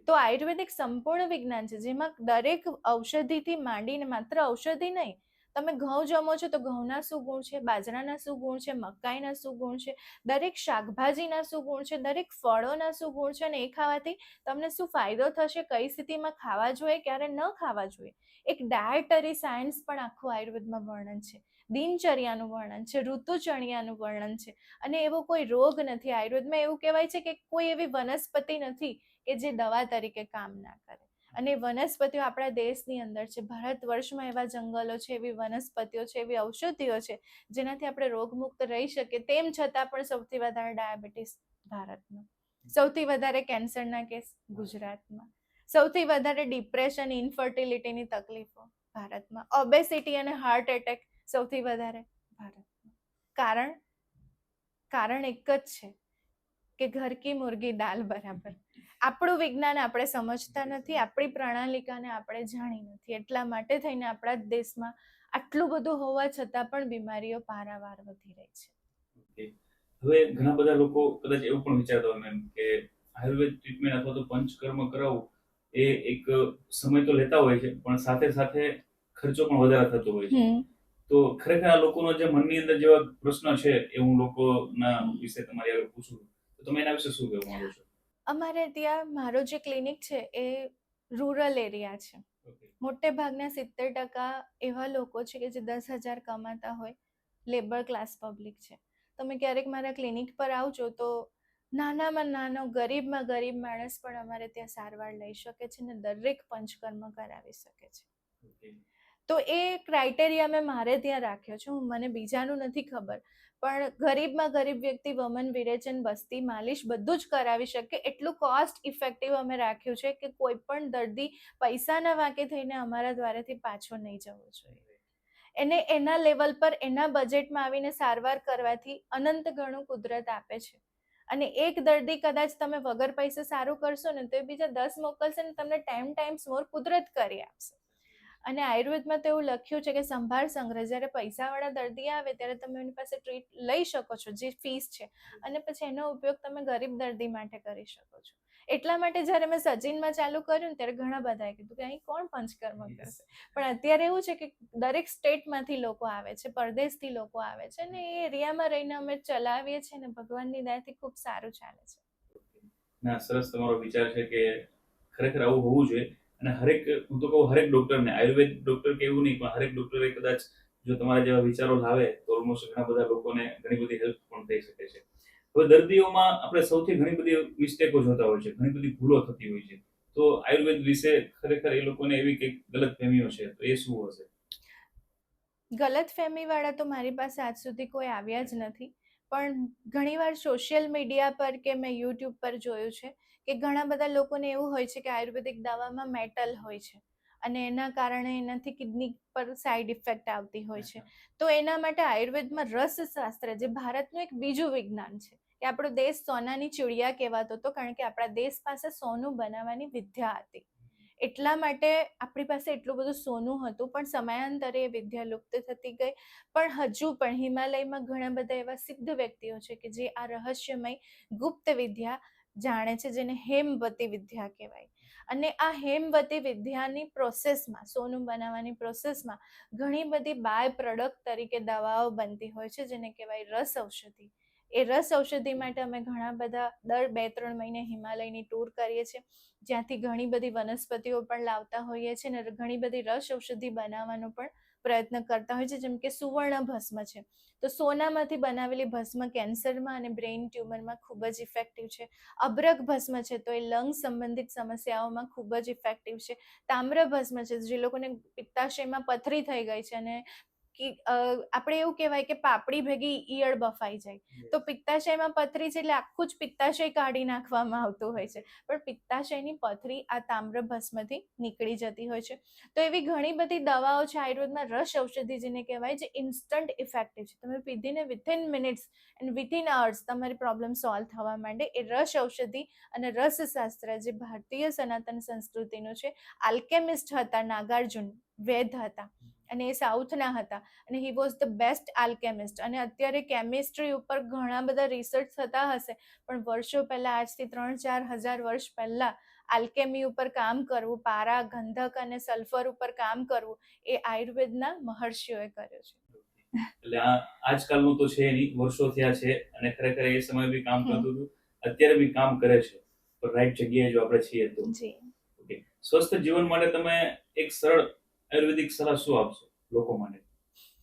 તો આયુર્વેદ એક સંપૂર્ણ વિજ્ઞાન છે જેમાં દરેક ઔષધિથી માંડીને, માત્ર ઔષધિ નહીં, તમે ઘઉં જમો છો તો ઘઉંના શું ગુણ છે, બાજરાના શું ગુણ છે, મકાઈના શું ગુણ છે, દરેક શાકભાજીના શું ગુણ છે, દરેક ફળોના શું ગુણ છે, અને એ ખાવાથી તમને શું ફાયદો થશે, કઈ સ્થિતિમાં ખાવા જોઈએ, ક્યારે ન ખાવા જોઈએ, એક ડાયટરી સાયન્સ પણ આખું આયુર્વેદમાં વર્ણન છે, દિનચર્યાનું વર્ણન છે, ઋતુચર્યાનું વર્ણન છે. અને એવો કોઈ રોગ નથી આયુર્વેદમાં. એવું કહેવાય છે કે કોઈ એવી વનસ્પતિ નથી કે જે દવા તરીકે કામ ના કરે. અને વનસ્પતિઓ આપણા દેશની અંદર છે, ભારત વર્ષમાં એવા જંગલો છે, એવી વનસ્પતિઓ છે, એવી ઔષધિઓ છે જેનાથી આપણે રોગમુક્ત રહી શકીએ. તેમ છતાં પણ સૌથી વધારે ડાયાબિટીસ ભારતમાં, સૌથી વધારે કેન્સરના કેસ ગુજરાતમાં, સૌથી વધારે ડિપ્રેશન, ઇન્ફર્ટિલિટીની તકલીફો ભારતમાં, ઓબેસિટી અને હાર્ટ એટેક સૌથી વધારે ભારતમાં. કારણ એક જ છે કે ઘર કી મુર્ગી દાલ બરાબર. આપણું વિજ્ઞાન આપણે સમજતા નથી, આપણી પ્રણાલિકાને આપણે જાણી નથી, એટલા માટે થઈને આપણા દેશમાં આટલું બધું હોવા છતાં પણ બીમારીઓ પારાવાર વધી રહી છે. હવે ઘણા બધા લોકો કદાચ એવું પણ વિચારતા હોય મેમ કે આયુર્વેદ ટ્રીટમેન્ટ અથવા તો પંચકર્મ કરાવવું એ એક સમય તો લેતા હોય છે, પણ સાથે સાથે ખર્ચો પણ વધારે થતો હોય છે. તો ખરેખર આ લોકોનો જે મનની અંદર જેવા પ્રશ્ન છે એ હું લોકોના વિશે તમારી આગળ પૂછું, તો તમે એના વિશે શું કહેવા માંગો છો? અમારે ત્યાં મારો જે ક્લિનિક છે એ રૂરલ એરિયા છે. મોટે ભાગના 70% એવા લોકો છે કે જે 10,000 કમાતા હોય, લેબર ક્લાસ પબ્લિક છે. તમે ક્યારેક મારા ક્લિનિક પર આવજો તો નાનામાં નાનો ગરીબમાં ગરીબ માણસ પણ અમારે ત્યાં સારવાર લઈ શકે છે ને દરેક પંચકર્મ કરાવી શકે છે. તો એ ક્રાઇટેરિયા મેં મારે ત્યાં રાખ્યો છે. મને બીજાનું નથી ખબર, પણ ગરીબમાં ગરીબ વ્યક્તિ વમન, વિરેચન, બસ્તી, માલિશ બધું જ કરાવી શકે એટલું કોસ્ટ ઇફેક્ટિવ અમે રાખ્યું છે કે કોઈ પણ દર્દી પૈસાના વાંકે થઈને અમારા દ્વારેથી પાછો નહીં જવો જોઈએ. એને એના લેવલ પર એના બજેટમાં આવીને સારવાર કરવાથી અનંત ગણું કુદરત આપે છે. અને એક દર્દી કદાચ તમે વગર પૈસે સારું કરશો ને તો એ બીજા 10 મોકલશે ને તમને 10 ટાઈમ્સ મોર કુદરત કરી આપશે. અને આયુર્વેદમાં તો એવું લખ્યું છે કે સંભાળ સંગ્રહ, જ્યારે પૈસાવાળા દર્દી આવે ત્યારે તમે એની પાસે ટ્રીટ લઈ શકો છો જે ફીસ છે, અને પછી એનો ઉપયોગ તમે ગરીબ દર્દી માટે કરી શકો છો. એટલા માટે જ્યારે મેં સચિનમાં ચાલુ કર્યું ને ત્યારે ઘણા બધાએ કીધું કે અહીં કોણ પંચકર્મ કરશે, પણ અત્યારે એવું છે કે દરેક સ્ટેટમાંથી લોકો આવે છે, પરદેશથી લોકો આવે છે, અને એ એરિયામાં રહીને અમે ચલાવીએ છીએ ને ભગવાનની દયાથી ખૂબ સારું ચાલે છે. ના, સરસ તમારો વિચાર છે કે ખરેખર આવું હોવું જોઈએ. અને હું તો કહું હરેક ડોક્ટરને, આયુર્વેદ ડોક્ટર કે એવું નહીં, પણ હરેક ડોક્ટરે કદાચ જો તમારા જેવા વિચારો લાવે તો ઓલમોસ્ટ ઘણા બધા લોકોને ઘણી બધી હેલ્પ પણ થઈ શકે છે. હવે દર્દીઓમાં આપણે સૌથી ઘણી બધી મિસ્ટેકો જોતા હોય છે, ઘણી બધી ભૂલો થતી હોય છે. તો આયુર્વેદ વિશે ખરેખર એ લોકોને એવી કંઈક ગલતફહેમીઓ છે, તો એ શું હશે? ગલતફહેમી વાળા તો મારી પાસે આજ સુધી કોઈ આવ્યા જ નથી, પણ ઘણીવાર સોશિયલ મીડિયા પર કે મેં યુટ્યુબ પર જોયું છે કે ઘણા બધા લોકોને એવું હોય છે કે આયુર્વેદિક દવામાં મેટલ હોય છે અને એના કારણે એનાથી કિડની પર સાઈડ ઇફેક્ટ આવતી હોય છે. તો એના માટે આયુર્વેદમાં રસશાસ્ત્ર, જે ભારતનું એક બીજું વિજ્ઞાન છે, કે આપણો દેશ સોનાની ચીડિયા કહેવાતો હતો કારણ કે આપણા દેશ પાસે સોનું બનાવવાની વિદ્યા હતી. એટલા માટે આપણી પાસે એટલું બધું સોનું હતું, પણ સમયાંતરે એ વિદ્યા લુપ્ત થતી ગઈ. પણ હજુ પણ હિમાલયમાં ઘણા બધા એવા સિદ્ધ વ્યક્તિઓ છે કે જે આ રહસ્યમય ગુપ્ત વિદ્યા જાણે છે, જેને હેમવતી વિદ્યા કહેવાય. અને આ હેમવતી વિદ્યાની પ્રોસેસમાં, સોનું બનાવવાની પ્રોસેસમાં ઘણી બધી બાય પ્રોડક્ટ તરીકે દવાઓ બનતી હોય છે જેને કહેવાય રસ ઔષધિ. એ રસ ઔષધિ માટે અમે ઘણા બધા દર 2-3 મહિને હિમાલયની ટૂર કરીએ છીએ, જ્યાંથી ઘણી બધી વનસ્પતિઓ પણ લાવતા હોઈએ છીએ અને ઘણી બધી રસ ઔષધિ બનાવવાનો પણ પ્રયત્ન કરતા હોય છે. જેમ કે સુવર્ણ ભસ્મ છે, તો સોનામાંથી બનાવેલી ભસ્મ કેન્સરમાં અને બ્રેઇન ટ્યુમરમાં ખૂબ જ ઇફેક્ટિવ છે. અબરક ભસ્મ છે તો એ લંગ સંબંધિત સમસ્યાઓમાં ખૂબ જ ઇફેક્ટિવ છે. તામ્ર ભસ્મ છે, જે લોકોને પિત્તાશયમાં પથરી થઈ ગઈ છે અને આપણે એવું કહેવાય કે પાપડી ભેગી ઈયળ બફાઈ જાય. તો પિત્તાશયમાં પથરી છે એટલે આખું જ પિત્તાશય કાઢી નાખવામાં આવતું હોય છે, પણ પિત્તાશયની પથરી આ તામ્ર ભસ્મથી નીકળી જતી હોય છે. તો એવી ઘણી બધી દવાઓ છે આયુર્વેદમાં, રસ ઔષધિ જેને કહેવાય, જે ઇન્સ્ટન્ટ ઇફેક્ટિવ છે. તમે પીધીને within minutes and within hours તમારી પ્રોબ્લેમ સોલ્વ થવા માંડે. એ રસ ઔષધિ અને રસશાસ્ત્ર જે ભારતીય સનાતન સંસ્કૃતિનું છે. આલ્કેમિસ્ટ હતા નાગાર્જુન, વેદ હતા, અને એ સાઉથના હતા, અને હી વોઝ ધ બેસ્ટ આલ્કેમિસ્ટ. અને અત્યારે કેમિસ્ટ્રી ઉપર ઘણા બધા રિસર્ચ થતા હશે, પણ વર્ષો પહેલા, આજથી 3-4 હજાર વર્ષ પહેલા આલ્કેમી ઉપર કામ કરવું, પારા, ગંધક અને સલ્ફર ઉપર કામ કરવું, એ આયુર્વેદના મહર્ષિઓએ કર્યું છે. એટલે આ આજકાલનું તો છે નહીં, વર્ષો થયા છે, અને ખરેખર એ સમય બી કામ કરતું હતું, અત્યારે બી કામ કરે છે, તો રાઈટ જગ્યાએ જો આપણે છીએ તો. ઓકે, સ્વસ્થ જીવન માટે તમે એક સરળ આયુર્વેદિક સલાહ શું આપશો લોકો માટે?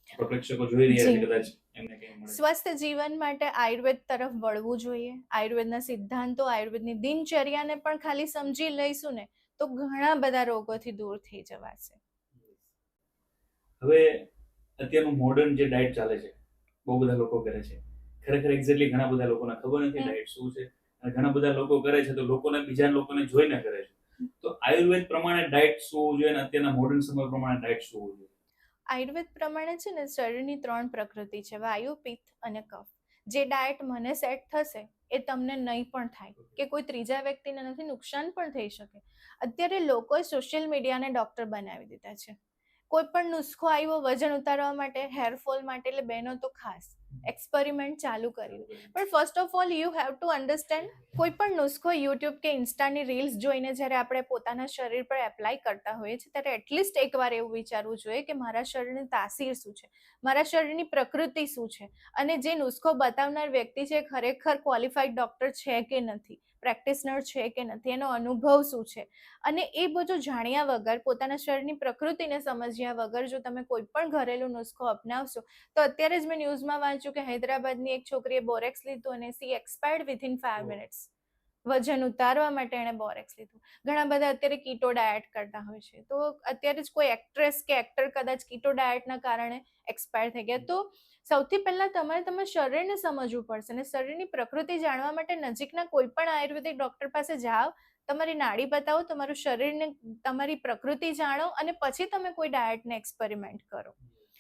આપણા પ્રેક્ષકો જોઈ રહ્યા છે, કદાચ એમને કંઈ મળે. સ્વસ્થ જીવન માટે આયુર્વેદ તરફ વળવું જોઈએ. આયુર્વેદના સિદ્ધાંતો, આયુર્વેદની દિનચર્યાને પણ ખાલી સમજી લઈશું ને તો ઘણા બધા રોગોથી દૂર થઈ જવાશે. હવે અત્યારનું મોડર્ન જે ડાયટ ચાલે છે, બહુ બધા લોકો કરે છે, ખરેખર એક્ઝેક્ટલી ઘણા બધા લોકોને ખબર નથી ડાયટ શું છે, અને ઘણા બધા લોકો કરે છે તો લોકોને, બીજા લોકોને જોઈને કરે છે. તો આયુર્વેદ પ્રમાણે ડાયટ શું હોવું જોઈએ, અને અત્યારના મોડર્ન સમય પ્રમાણે ડાયટ શું હોવું જોઈએ? આયુર્વેદ પ્રમાણે છે ને, શરીરની 3 પ્રકૃતિ છે, વાયુ, પિત્ત અને કફ. જે ડાયટ મને સેટ થશે એ તમને નહીં પણ થાય, કે કોઈ ત્રીજા વ્યક્તિને નથી નુકસાન પણ થઈ શકે. અત્યારે લોકોએ સોશિયલ મીડિયાને ડોક્ટર બનાવી દીધા છે. કોઈ પણ નુસ્ખો આવ્યો વજન ઉતારવા માટે, હેરફોલ માટે, એટલે બહેનો તો ખાસ એક્સપેરિમેન્ટ ચાલુ કરી દે. પણ first of all you have to understand, કોઈ પણ નુસ્ખો યુટ્યુબ કે ઇન્સ્ટાની રીલ્સ જોઈને જ્યારે આપણે પોતાના શરીર પર એપ્લાય કરતા હોઈએ છીએ, ત્યારે એટલીસ્ટ એકવાર એવું વિચારવું જોઈએ કે મારા શરીરની તાસીર શું છે, મારા શરીરની પ્રકૃતિ શું છે, અને જે નુસ્ખો બતાવનાર વ્યક્તિ છે ખરેખર ક્વોલિફાઈડ ડોક્ટર છે કે નથી, પ્રેક્ટિશનર છે કે નથી, એનો અનુભવ શું છે. અને એ બધું જાણ્યા વગર, પોતાના શરીરની પ્રકૃતિને સમજ્યા વગર જો તમે કોઈ પણ ઘરેલું નુસ્ખો અપનાવશો, તો અત્યારે જ મેં ન્યૂઝમાં વાંચ્યું કે હૈદરાબાદની એક છોકરીએ બોરેક્સ લીધું અને સી એક્સપાયર્ડ વિથિન 5 મિનિટ્સ. વજન ઉતારવા માટે એણે બોરેક્સ લીધું. ઘણા બધા અત્યારે કીટો ડાયટ કરતા હોય છે, તો અત્યારે જ કોઈ એક્ટ્રેસ કે એક્ટર કદાચ કીટો ડાયટના કારણે એક્સપાયર થઈ ગયા. તો સૌથી પહેલા તમારે તમારા શરીરને સમજવું પડશે, અને શરીરની પ્રકૃતિ જાણવા માટે નજીકના કોઈ પણ આયુર્વેદિક ડોક્ટર પાસે જાઓ, તમારી નાડી બતાવો, તમારું શરીરને, તમારી પ્રકૃતિ જાણો, અને પછી તમે કોઈ ડાયટને એક્સપેરિમેન્ટ કરો.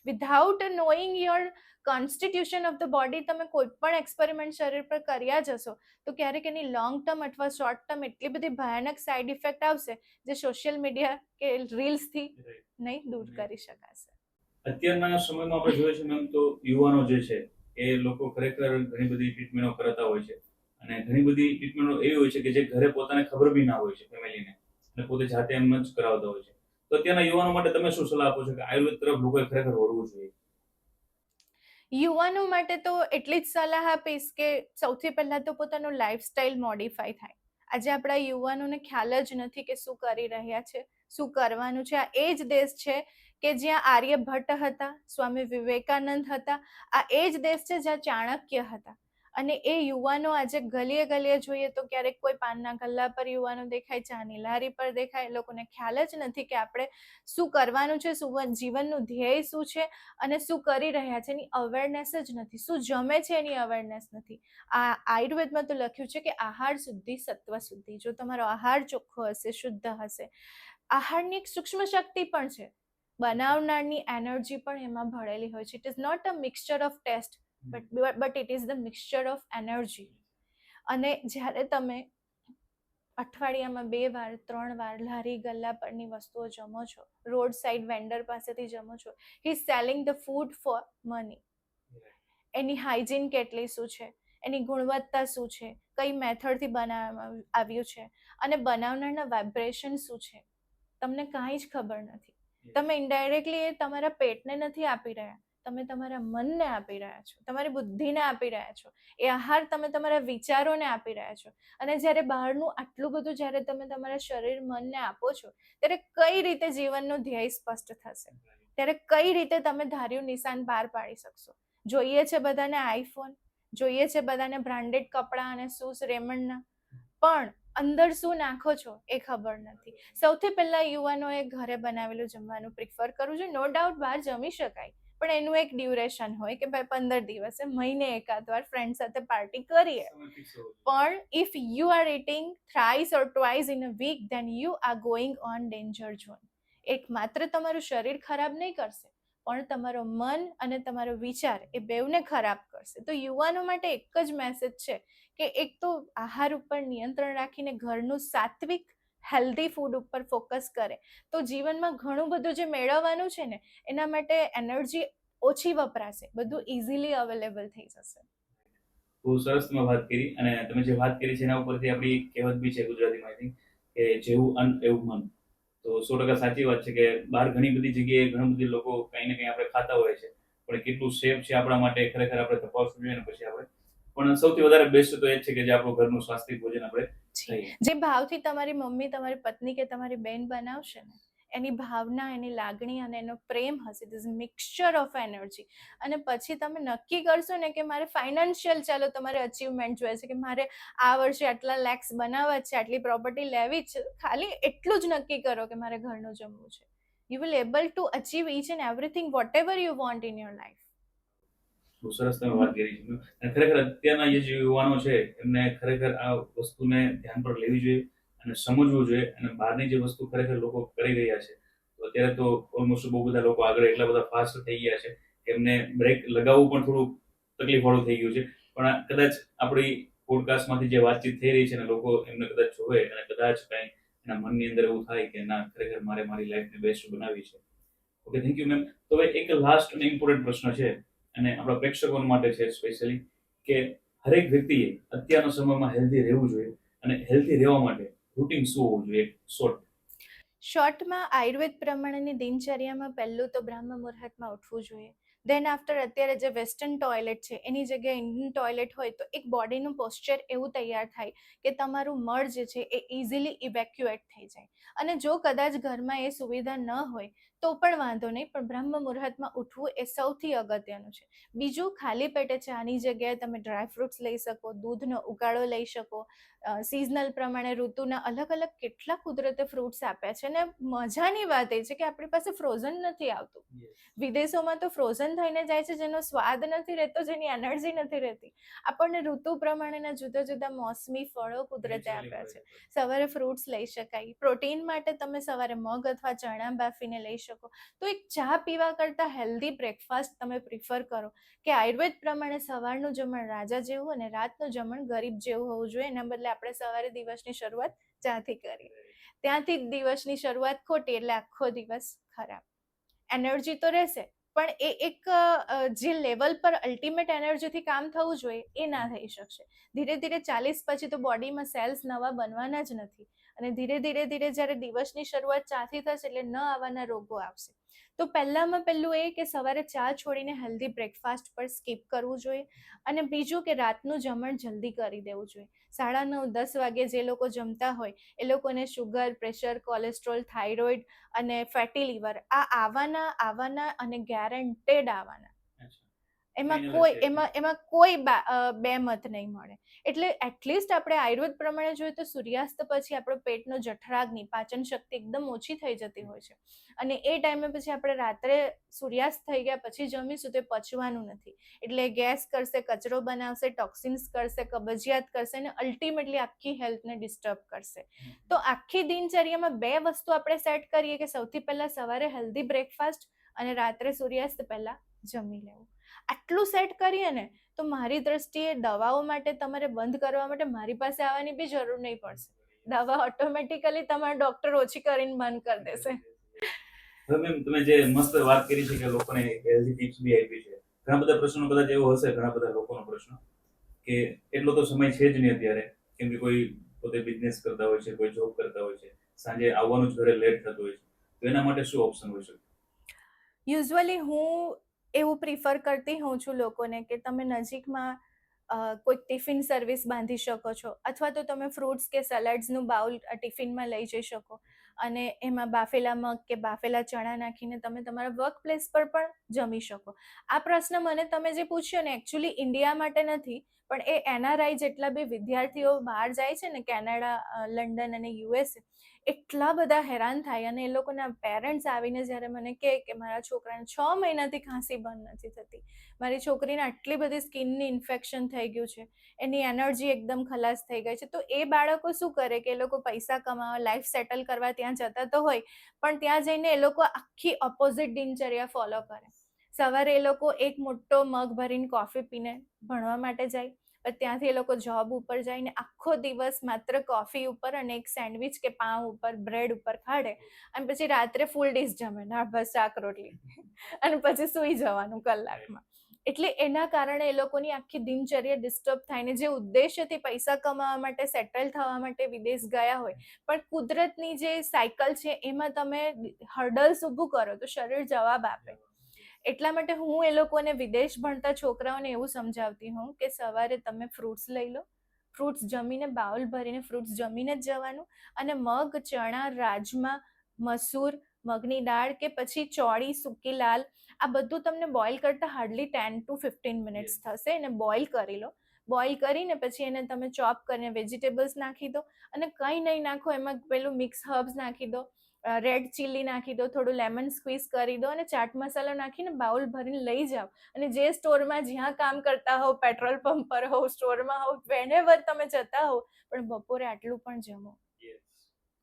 Without knowing your constitution of the body તમે કોઈ પણ એક્સપેરિમેન્ટ શરીર પર કર્યા જશો, તો ક્યારેક એની લોંગ ટર્મ અથવા શોર્ટ ટર્મ એટલી બધી ભયાનક સાઇડ ઇફેક્ટ આવશે, જે સોશિયલ મીડિયા કે રીલ્સથી નહીં દૂર કરી શકાશે. અત્યારના સમયમાં આપણે જોઈએ છે મેમ, તો યુવાનો જે છે એ લોકો ખરેખર ઘણી બધી ટ્રીટમેન્ટો કરતા હોય છે, અને ઘણી બધી ટ્રીટમેન્ટો એવી હોય છે કે જે ઘરે પોતાને ખબર બી ના હોય છે ફેમિલીને, અને પોતે જાતે એમ જ કરાવતા હોય છે. તો અત્યારના યુવાનો માટે તમે શું સલાહ આપો છો કે આયુર્વેદ તરફ લોકોએ ખરેખર વળવું જોઈએ? યુવાનો માટે તો એટલી જ સલાહ આપીશ કે સૌથી પહેલા તો પોતાનું લાઈફસ્ટાઈલ મોડિફાઈ થાય. આજે આપણા યુવાનોને ખ્યાલ જ નથી કે શું કરી રહ્યા છે, શું કરવાનું છે. આ એ જ દેશ છે કે જ્યાં આર્યભટ્ટ હતા, સ્વામી વિવેકાનંદ હતા. આ એ જ દેશ છે જ્યાં ચાણક્ય હતા. અને એ યુવાનો આજે ગલીએ ગલીએ જોઈએ તો ક્યારેક કોઈ પાનના ગલ્લા પર યુવાનો દેખાય, ચાની લારી પર દેખાય. એ લોકોને ખ્યાલ જ નથી કે આપણે શું કરવાનું છે, શું જીવનનું ધ્યેય શું છે, અને શું કરી રહ્યા છે એની અવેરનેસ જ નથી. શું જમે છે એની અવેરનેસ નથી. આ આયુર્વેદમાં તો લખ્યું છે કે આહાર શુદ્ધિ સત્વ શુદ્ધિ. જો તમારો આહાર ચોખ્ખો હશે, શુદ્ધ હશે, આહારની એક સૂક્ષ્મ શક્તિ પણ છે, બનાવનારની એનર્જી પણ એમાં ભળેલી હોય છે. It is not a mixture of taste, but it is the mixture of energy. અને જ્યારે તમે અઠવાડિયામાં 2 વાર 3 વાર લારી ગલ્લા પરની વસ્તુઓ જમો છો, રોડ સાઈડ વેન્ડર પાસેથી જમો છો, he is selling the food for money. Any hygiene કેટલી શું છે, એની ગુણવત્તા શું છે, કઈ મેથડથી બનાવવામાં આવ્યું છે, અને બનાવનારના વાઇબ્રેશન શું છે, તમને કાંઈ જ ખબર નથી. તમે ઇનડાયરેક્ટલી એ તમારા પેટને નથી આપી રહ્યા, તમે તમારા મનને આપી રહ્યા છો, તમારી બુદ્ધિને આપી રહ્યા છો. એ આહાર તમે તમારા વિચારોને આપી રહ્યા છો. અને જ્યારે બહારનું આટલું બધું જ્યારે તમે તમારા શરીર મનને આપો છો, ત્યારે કઈ રીતે જીવનનું ધ્યેય સ્પષ્ટ થશે, ત્યારે કઈ રીતે તમે ધાર્યું નિશાન પાર પાડી શકશો. જોઈએ છે બધાને આઈફોન, જોઈએ છે બધાને બ્રાન્ડેડ કપડાં અને શૂઝ રેમન્ડના, પણ અંદર શું નાખો છો એ ખબર નથી. સૌથી પહેલા યુવાનોએ ઘરે બનાવેલું જમવાનું પ્રિફર કરવું જોઈએ. નો ડાઉટ બહાર જમી શકાય, પણ એનું એક ડ્યુરેશન હોય કે ભાઈ 15 દિવસે મહિને એકાદ વાર ફ્રેન્ડ સાથે પાર્ટી કરીએ. સમય ફિક્સ હોવો જોઈએ. પણ if you are eating thrice or twice in a week then you are going on danger zone. એક માત્ર તમારું શરીર ખરાબ નહીં કરશે પણ તમારો મન અને તમારો વિચાર એ બેવને ખરાબ કરશે. તો યુવાનો માટે એક જ મેસેજ છે કે એક તો આહાર ઉપર નિયંત્રણ રાખીને ઘરનું સાત્વિક હેલ્ધી ફૂડ ઉપર ફોકસ કરે તો જીવનમાં ઘણું બધું જે મેળવવાનું છે ને એના માટે એનર્જી ઓછી વપરાશે, બધું ઇઝીલી અવેલેબલ થઈ જશે. બહુ સરસ તમે વાત કરી, અને તમે જે વાત કરી છે એના ઉપરથી આપણી એક કહેવત બી છે ગુજરાતીમાં, I think, કે જેવું અન્ન એવું મન. તો 100% સાચી વાત છે કે બહાર ઘણી બધી જગ્યાએ ઘણા બધા લોકો કંઈ ને કંઈ આપણે ખાતા હોય છે, પણ કેટલું સેફ છે આપણા માટે ખરેખર આપણે તપાસવું જોઈએ. ને પછી આપણે પણ સૌથી વધારે બેસ્ટ તો એ જ છે કે જે આપણું ઘરનું સ્વાસ્થ્ય ભોજન આપણે ખાઈએ. જે ભાવથી તમારી મમ્મી, તમારી પત્ની કે તમારી બેન બનાવશે ને એની ભાવના, એની લાગણી અને એનો પ્રેમ હશે, ધીસ મિક્સચર ઓફ એનર્જી. અને પછી તમે નક્કી કરશો ને કે મારે ફાઇનાન્શિયલ, ચાલો તમારે અચીવમેન્ટ જોઈએ છે કે મારે આ વર્ષે આટલા લેક્સ બનાવવા છે, આટલી પ્રોપર્ટી લેવી જ છે, ખાલી એટલું જ નક્કી કરો કે મારે ઘરનું જમવું છે. You will able to achieve each and everything whatever you want in your life. બહુ સરસ તમે વાત કરી છે. અને ખરેખર અત્યારના જે યુવાનો છે એમને ખરેખર આ વસ્તુને ધ્યાન પર લેવી જોઈએ અને સમજવું જોઈએ. અને બહારની જે વસ્તુ ખરેખર લોકો કરી રહ્યા છે, તો અત્યારે તો ઓલમોસ્ટ બહુ બધા લોકો આગળ એટલા બધા ફાસ્ટ થઈ ગયા છે કે એમને બ્રેક લગાવવું પણ થોડું તકલીફવાળું થઈ ગયું છે. પણ કદાચ આપણી પોડકાસ્ટમાંથી જે વાતચીત થઈ રહી છે ને લોકો એમને કદાચ જોવે અને કદાચ કંઈ એના મનની અંદર એવું થાય કે ના, ખરેખર મારે મારી લાઈફને બેસ્ટ બનાવવી છે. Okay, thank you ma'am. તો હવે એક લાસ્ટ અને ઇમ્પોર્ટન્ટ પ્રશ્ન છે, અને આપણા પ્રેક્ષકો માટે છે સ્પેશિયલી, કે હરેક વ્યક્તિએ અત્યારના સમયમાં હેલ્ધી રહેવું જોઈએ, અને હેલ્ધી રહેવા માટે રૂટીન શું હોવું જોઈએ, શોર્ટ? શોર્ટમાં આયુર્વેદ પ્રમાણેની દિનચર્યામાં પહેલું તો બ્રહ્મ મુહૂર્તમાં ઉઠવું જોઈએ. દેન આફ્ટર અત્યારે જે વેસ્ટર્ન ટોયલેટ છે એની જગ્યાએ ઇન્ડિયન ટોયલેટ હોય તો એક બોડીનું પોસ્ચર એવું તૈયાર થાય કે તમારું મળ જે છે એ ઇઝીલી ઇવેક્યુએટ થઈ જાય. અને જો કદાચ ઘરમાં એ સુવિધા ન હોય તો પણ વાંધો નહીં, પણ બ્રહ્મ મુહૂર્તમાં ઉઠવું એ સૌથી અગત્યનું છે. બીજું, ખાલી પેટે ચાની જગ્યાએ તમે ડ્રાયફ્રૂટ્સ લઈ શકો, દૂધનો ઉકાળો લઈ શકો. સિઝનલ પ્રમાણે ઋતુના અલગ અલગ કેટલા કુદરતે ફ્રૂટ્સ આપ્યા છે. અને મજાની વાત એ છે કે આપણી પાસે ફ્રોઝન નથી આવતું. વિદેશોમાં તો ફ્રોઝન થઈને જાય છે જેનો સ્વાદ નથી રહેતો, જેની એનર્જી નથી રહેતી. આપણને ઋતુ પ્રમાણેના જુદા જુદા મોસમી ફળો કુદરતે આપ્યા છે. સવારે ફ્રૂટ્સ લઈ શકાય. પ્રોટીન માટે તમે સવારે મગ અથવા ચણા બાફીને લઈ શકો. તો એક ચા પીવા કરતાં હેલ્ધી બ્રેકફાસ્ટ તમે પ્રિફર કરો કે આયુર્વેદ પ્રમાણે સવારનું જમણ રાજા જેવું અને રાતનું જમણ ગરીબ જેવું હોવું જોઈએ. એના બદલે આપણે સવારે દિવસની શરૂઆત ચાથી કરીએ. ત્યાંથી દિવસની શરૂઆત ખોટી એટલે આખો દિવસ ખરાબ. એનર્જી તો રહેશે પણ એ એક જે લેવલ પર અલ્ટિમેટ એનર્જીથી કામ થવું જોઈએ એ ના થઈ શકશે. ધીરે ધીરે 40 પછી તો બોડીમાં સેલ્સ નવા બનવાના જ નથી. અને ધીરે ધીરે જ્યારે દિવસની શરૂઆત ચાથી થશે એટલે ન આવવાના રોગો આવશે. તો પહેલામાં પહેલું એ કે સવારે ચા છોડીને હેલ્ધી બ્રેકફાસ્ટ પર સ્કીપ કરવું જોઈએ. અને બીજું કે રાતનું જમણ જલ્દી કરી દેવું જોઈએ. 9:30-10 વાગે જે લોકો જમતા હોય એ લોકોને શુગર, પ્રેશર, કોલેસ્ટ્રોલ, થાઇરોઇડ અને ફેટી લીવર આ આવવાના અને ગેરંટેડ આવવાના. એમાં કોઈ બે મત નહીં મળે. એટલે એટલીસ્ટ આપણે આયુર્વેદ પ્રમાણે જોઈએ તો સૂર્યાસ્ત પછી આપણો પેટનો જઠરાગ્નિ, પાચન શક્તિ એકદમ ઓછી થઈ જતી હોય છે. અને એ ટાઈમે પછી આપણે રાત્રે સૂર્યાસ્ત થઈ ગયા પછી જમીશું તો પચવાનું નથી. એટલે ગેસ કરશે, કચરો બનાવશે, ટોક્સિન્સ કરશે, કબજિયાત કરશે અને અલ્ટિમેટલી આખી હેલ્થને ડિસ્ટર્બ કરશે. તો આખી દિનચર્યામાં બે વસ્તુ આપણે સેટ કરીએ કે સૌથી પહેલા સવારે હેલ્ધી બ્રેકફાસ્ટ અને રાત્રે સૂર્યાસ્ત પહેલા જમી લેવું. આટલું સેટ કરીએ ને તો મારી દ્રષ્ટિએ દવાઓ માટે તમારે બંધ કરવા માટે મારી પાસે આવવાની બી જરૂર નહીં પડશે. દવા ઓટોમેટિકલી તમારા ડોક્ટર ઓછી કરીને બંધ કરી દેશે. હવે મેમ, તમે જે મસ્ત વાત કરી છે કે લોકોને હેલ્ધી ટિપ્સ બી આપી છે. ઘણા બધા પ્રશ્નો કદાચ એવો હશે, ઘણા બધા લોકોનો પ્રશ્ન કે એટલો તો સમય છે જ નહીં અત્યારે, કેમ કે કોઈ પોતે બિઝનેસ કરતા હોય છે, કોઈ જોબ કરતા હોય છે, સાંજે આવવાનું જ ઘરે લેટ થતું હોય છે. તો એના માટે શું ઓપ્શન હોય શકે? યુઝ્યુઅલી હું એવું પ્રિફર કરતી હોઉં છું લોકોને કે તમે નજીકમાં કોઈ ટિફિન સર્વિસ બાંધી શકો છો, અથવા તો તમે ફ્રૂટ્સ કે સલાડ્સનું બાઉલ ટિફિનમાં લઈ જઈ શકો અને એમાં બાફેલા મગ કે બાફેલા ચણા નાખીને તમે તમારા વર્ક પ્લેસ પર પણ જમી શકો. આ પ્રશ્ન મને તમે જે પૂછ્યો ને એકચ્યુઅલી ઇન્ડિયા માટે નથી, પણ એ એનઆરઆઈ જેટલા બી વિદ્યાર્થીઓ બહાર જાય છે ને કેનેડા, લંડન અને યુએસએ, એટલા બધા હેરાન થાય અને એ લોકોના પેરેન્ટ્સ આવીને જ્યારે મને કહે કે મારા છોકરાને 6 મહિનાથી ખાંસી બંધ નથી થતી, મારી છોકરીને આટલી બધી સ્કિનની ઇન્ફેક્શન થઈ ગયું છે, એની એનર્જી એકદમ ખલાસ થઈ ગઈ છે, તો એ બાળકો શું કરે કે એ લોકો પૈસા કમાવા, લાઈફ સેટલ કરવા ત્યાં જતા તો હોય, પણ ત્યાં જઈને એ લોકો આખી ઓપોઝિટ દિનચર્યા ફોલો કરે. સવારે એ લોકો એક મોટો મગ ભરીને કોફી પીને ભણવા માટે જાય, ત્યાંથી એ લોકો જોબ ઉપર જઈને આખો દિવસ માત્ર કોફી ઉપર અને એક સેન્ડવિચ કે પાઉં ઉપર, બ્રેડ ઉપર ખાડે, અને પછી રાત્રે ફૂલ ડીશ જમે, દાળ ભાત શાક રોટલી, અને પછી સૂઈ જવાનું કલાકમાં. એટલે એના કારણે એ લોકોની આખી દિનચર્યા ડિસ્ટર્બ થાય ને જે ઉદ્દેશ્યથી પૈસા કમાવા માટે, સેટલ થવા માટે વિદેશ ગયા હોય, પણ કુદરતની જે સાયકલ છે એમાં તમે હર્ડલ્સ ઊભું કરો તો શરીર જવાબ આપે. એટલા માટે હું એ લોકોને વિદેશ ભણતા છોકરાઓને એવું સમજાવતી હોઉં કે સવારે તમે ફ્રૂટ્સ લઈ લો, ફ્રૂટ્સ જમીને, બાઉલ ભરીને ફ્રૂટ્સ જમીને જ જવાનું, અને મગ, ચણા, રાજમા, મસૂર, મગની દાળ કે પછી ચોળી, સૂકી લાલ, આ બધું તમને બોઇલ કરતા હાર્ડલી 10 to 15 મિનિટ્સ થશે. એને બોઇલ કરી લો. બોઇલ કરીને પછી એને તમે ચોપ કરીને વેજીટેબલ્સ નાખી દો, અને કંઈ નહીં નાખો, એમાં પેલું મિક્સ હર્બ્સ નાખી દો, રેડ ચીલી નાખી દો, થોડું લેમન સ્ક્વીઝ કરી દો, અને ચાટ મસાલો નાખીને બાઉલ ભરીને લઈ જાઓ. અને જે સ્ટોરમાં જ્યાં કામ કરતા હોવ, પેટ્રોલ પંપ પર હોવ, સ્ટોરમાં હોવ, વેનેવર તમે જતા હોવ, પણ બપોરે આટલું પણ જમો,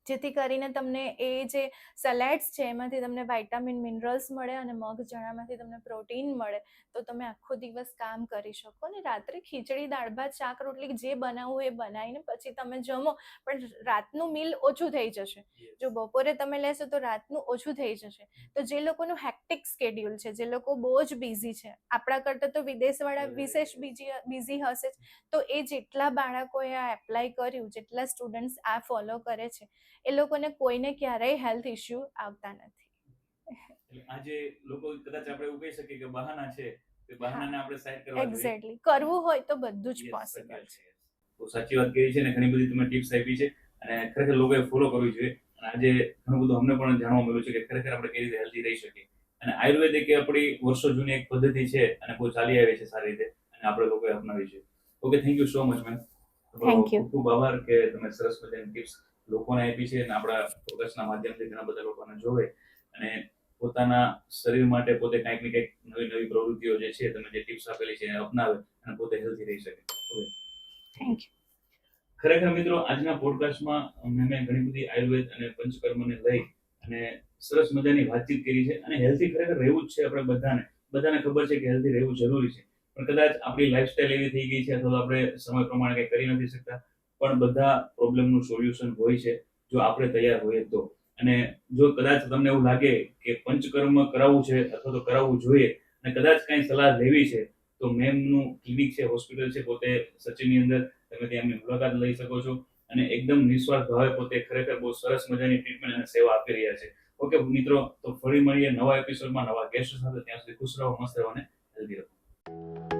જેથી કરીને તમને એ જે સલાડ્સ છે એમાંથી તમને વાઇટામિન, મિનરલ્સ મળે, અને મગ ચણામાંથી તમને પ્રોટીન મળે, તો તમે આખો દિવસ કામ કરી શકો. અને રાત્રે ખીચડી, દાળ ભાત, શાક રોટલી જે બનાવવું એ બનાવીને પછી તમે જમો, પણ રાતનું મીલ ઓછું થઈ જશે. જો બપોરે તમે લેશો તો રાતનું ઓછું થઈ જશે. તો જે લોકોનું હેક્ટિક સ્કેડ્યુલ છે, જે લોકો બહુ જ બિઝી છે, આપણા કરતાં તો વિદેશવાળા વિશેષ બિઝી હશે જ, તો એ જેટલા બાળકોએ આ એપ્લાય કર્યું, જેટલા સ્ટુડન્ટ્સ આ ફોલો કરે છે, એ લોકોને કોઈને ક્યારેય હેલ્થ ઇશ્યુ આવતા નથી. એટલે આજે લોકો કદાચ આપણે એવું કહી શકીએ કે બહાના છે, તે બહાનાને આપણે સાઈડ કરવા જોઈએ. એક્ઝેક્ટલી, કરવું હોય તો બધું જ Yes, પોસિબલ છે. તો સાચી વાત કરી છે, અને ઘણી બધી તમે ટિપ્સ આપી છે, અને ખરેખર લોકોએ ફોલો કરવી જોઈએ. અને આજે ઘણું બધું અમને પણ જાણવા મળ્યું છે કે ખરેખર આપણે કેવી રીતે હેલ્ધી રહી શકીએ. અને આયુર્વેદ એક આપણી વર્ષો જૂની એક પદ્ધતિ છે, અને બહુ ચાલી આવે છે સારી રીતે, અને આપણે લોકોએ અપનાવી છે. Okay, thank you so much ma'am. Thank you. ખૂબ ખૂબ આભાર કે તમે સરસ મજાની ટિપ્સ લોકોને આપી છે, અને આપણા પ્રોડક્ટ્સના માધ્યમથી ઘણા બધા લોકોને જોવે, અને પોતાના શરીર માટે પોતે કંઈક ને કંઈક નવી નવી પ્રવૃત્તિઓ જે છે, તમે જે ટિપ્સ આપેલી છે એને અપનાવે અને પોતે હેલ્ધી રહી શકે. Okay, thank you. ખરેખર મિત્રો, આજના પોડકાસ્ટમાં મેં ઘણી બધી આયુર્વેદ અને પંચકર્મને લઈ અને સરસ મજાની વાતચીત કરી છે. અને હેલ્ધી ખરેખર રહેવું જ છે આપણે બધાને ખબર છે કે હેલ્ધી રહેવું જરૂરી છે, પણ કદાચ આપણી લાઈફસ્ટાઈલ એવી થઈ ગઈ છે, અથવા તો આપણે સમય પ્રમાણે કંઈ કરી નથી શકતા. પણ બધા પ્રોબ્લેમનું સોલ્યુશન હોય છે જો આપણે તૈયાર હોઈએ તો. અને જો કદાચ તમને એવું લાગે કે પંચકર્મ કરાવવું છે અથવા તો કરાવવું જોઈએ, અને કદાચ કંઈ સલાહ લેવી છે, તો મેમનું ક્લિનિક છે, હોસ્પિટલ છે, પોતે સચિનની અંદર, તમે ત્યાં એમની મુલાકાત લઈ શકો છો. અને એકદમ નિસ્વાર્થ ભાવે પોતે ખરેખર બહુ સરસ મજાની ટ્રીટમેન્ટ અને સેવા આપી રહ્યા છે. ઓકે મિત્રો, તો ફરી મળીએ નવા એપિસોડમાં નવા ગેસ્ટ સાથે. ત્યાં સુધી ખુશ રહો, મસ્ત રહો અને હેલ્ધી રહો.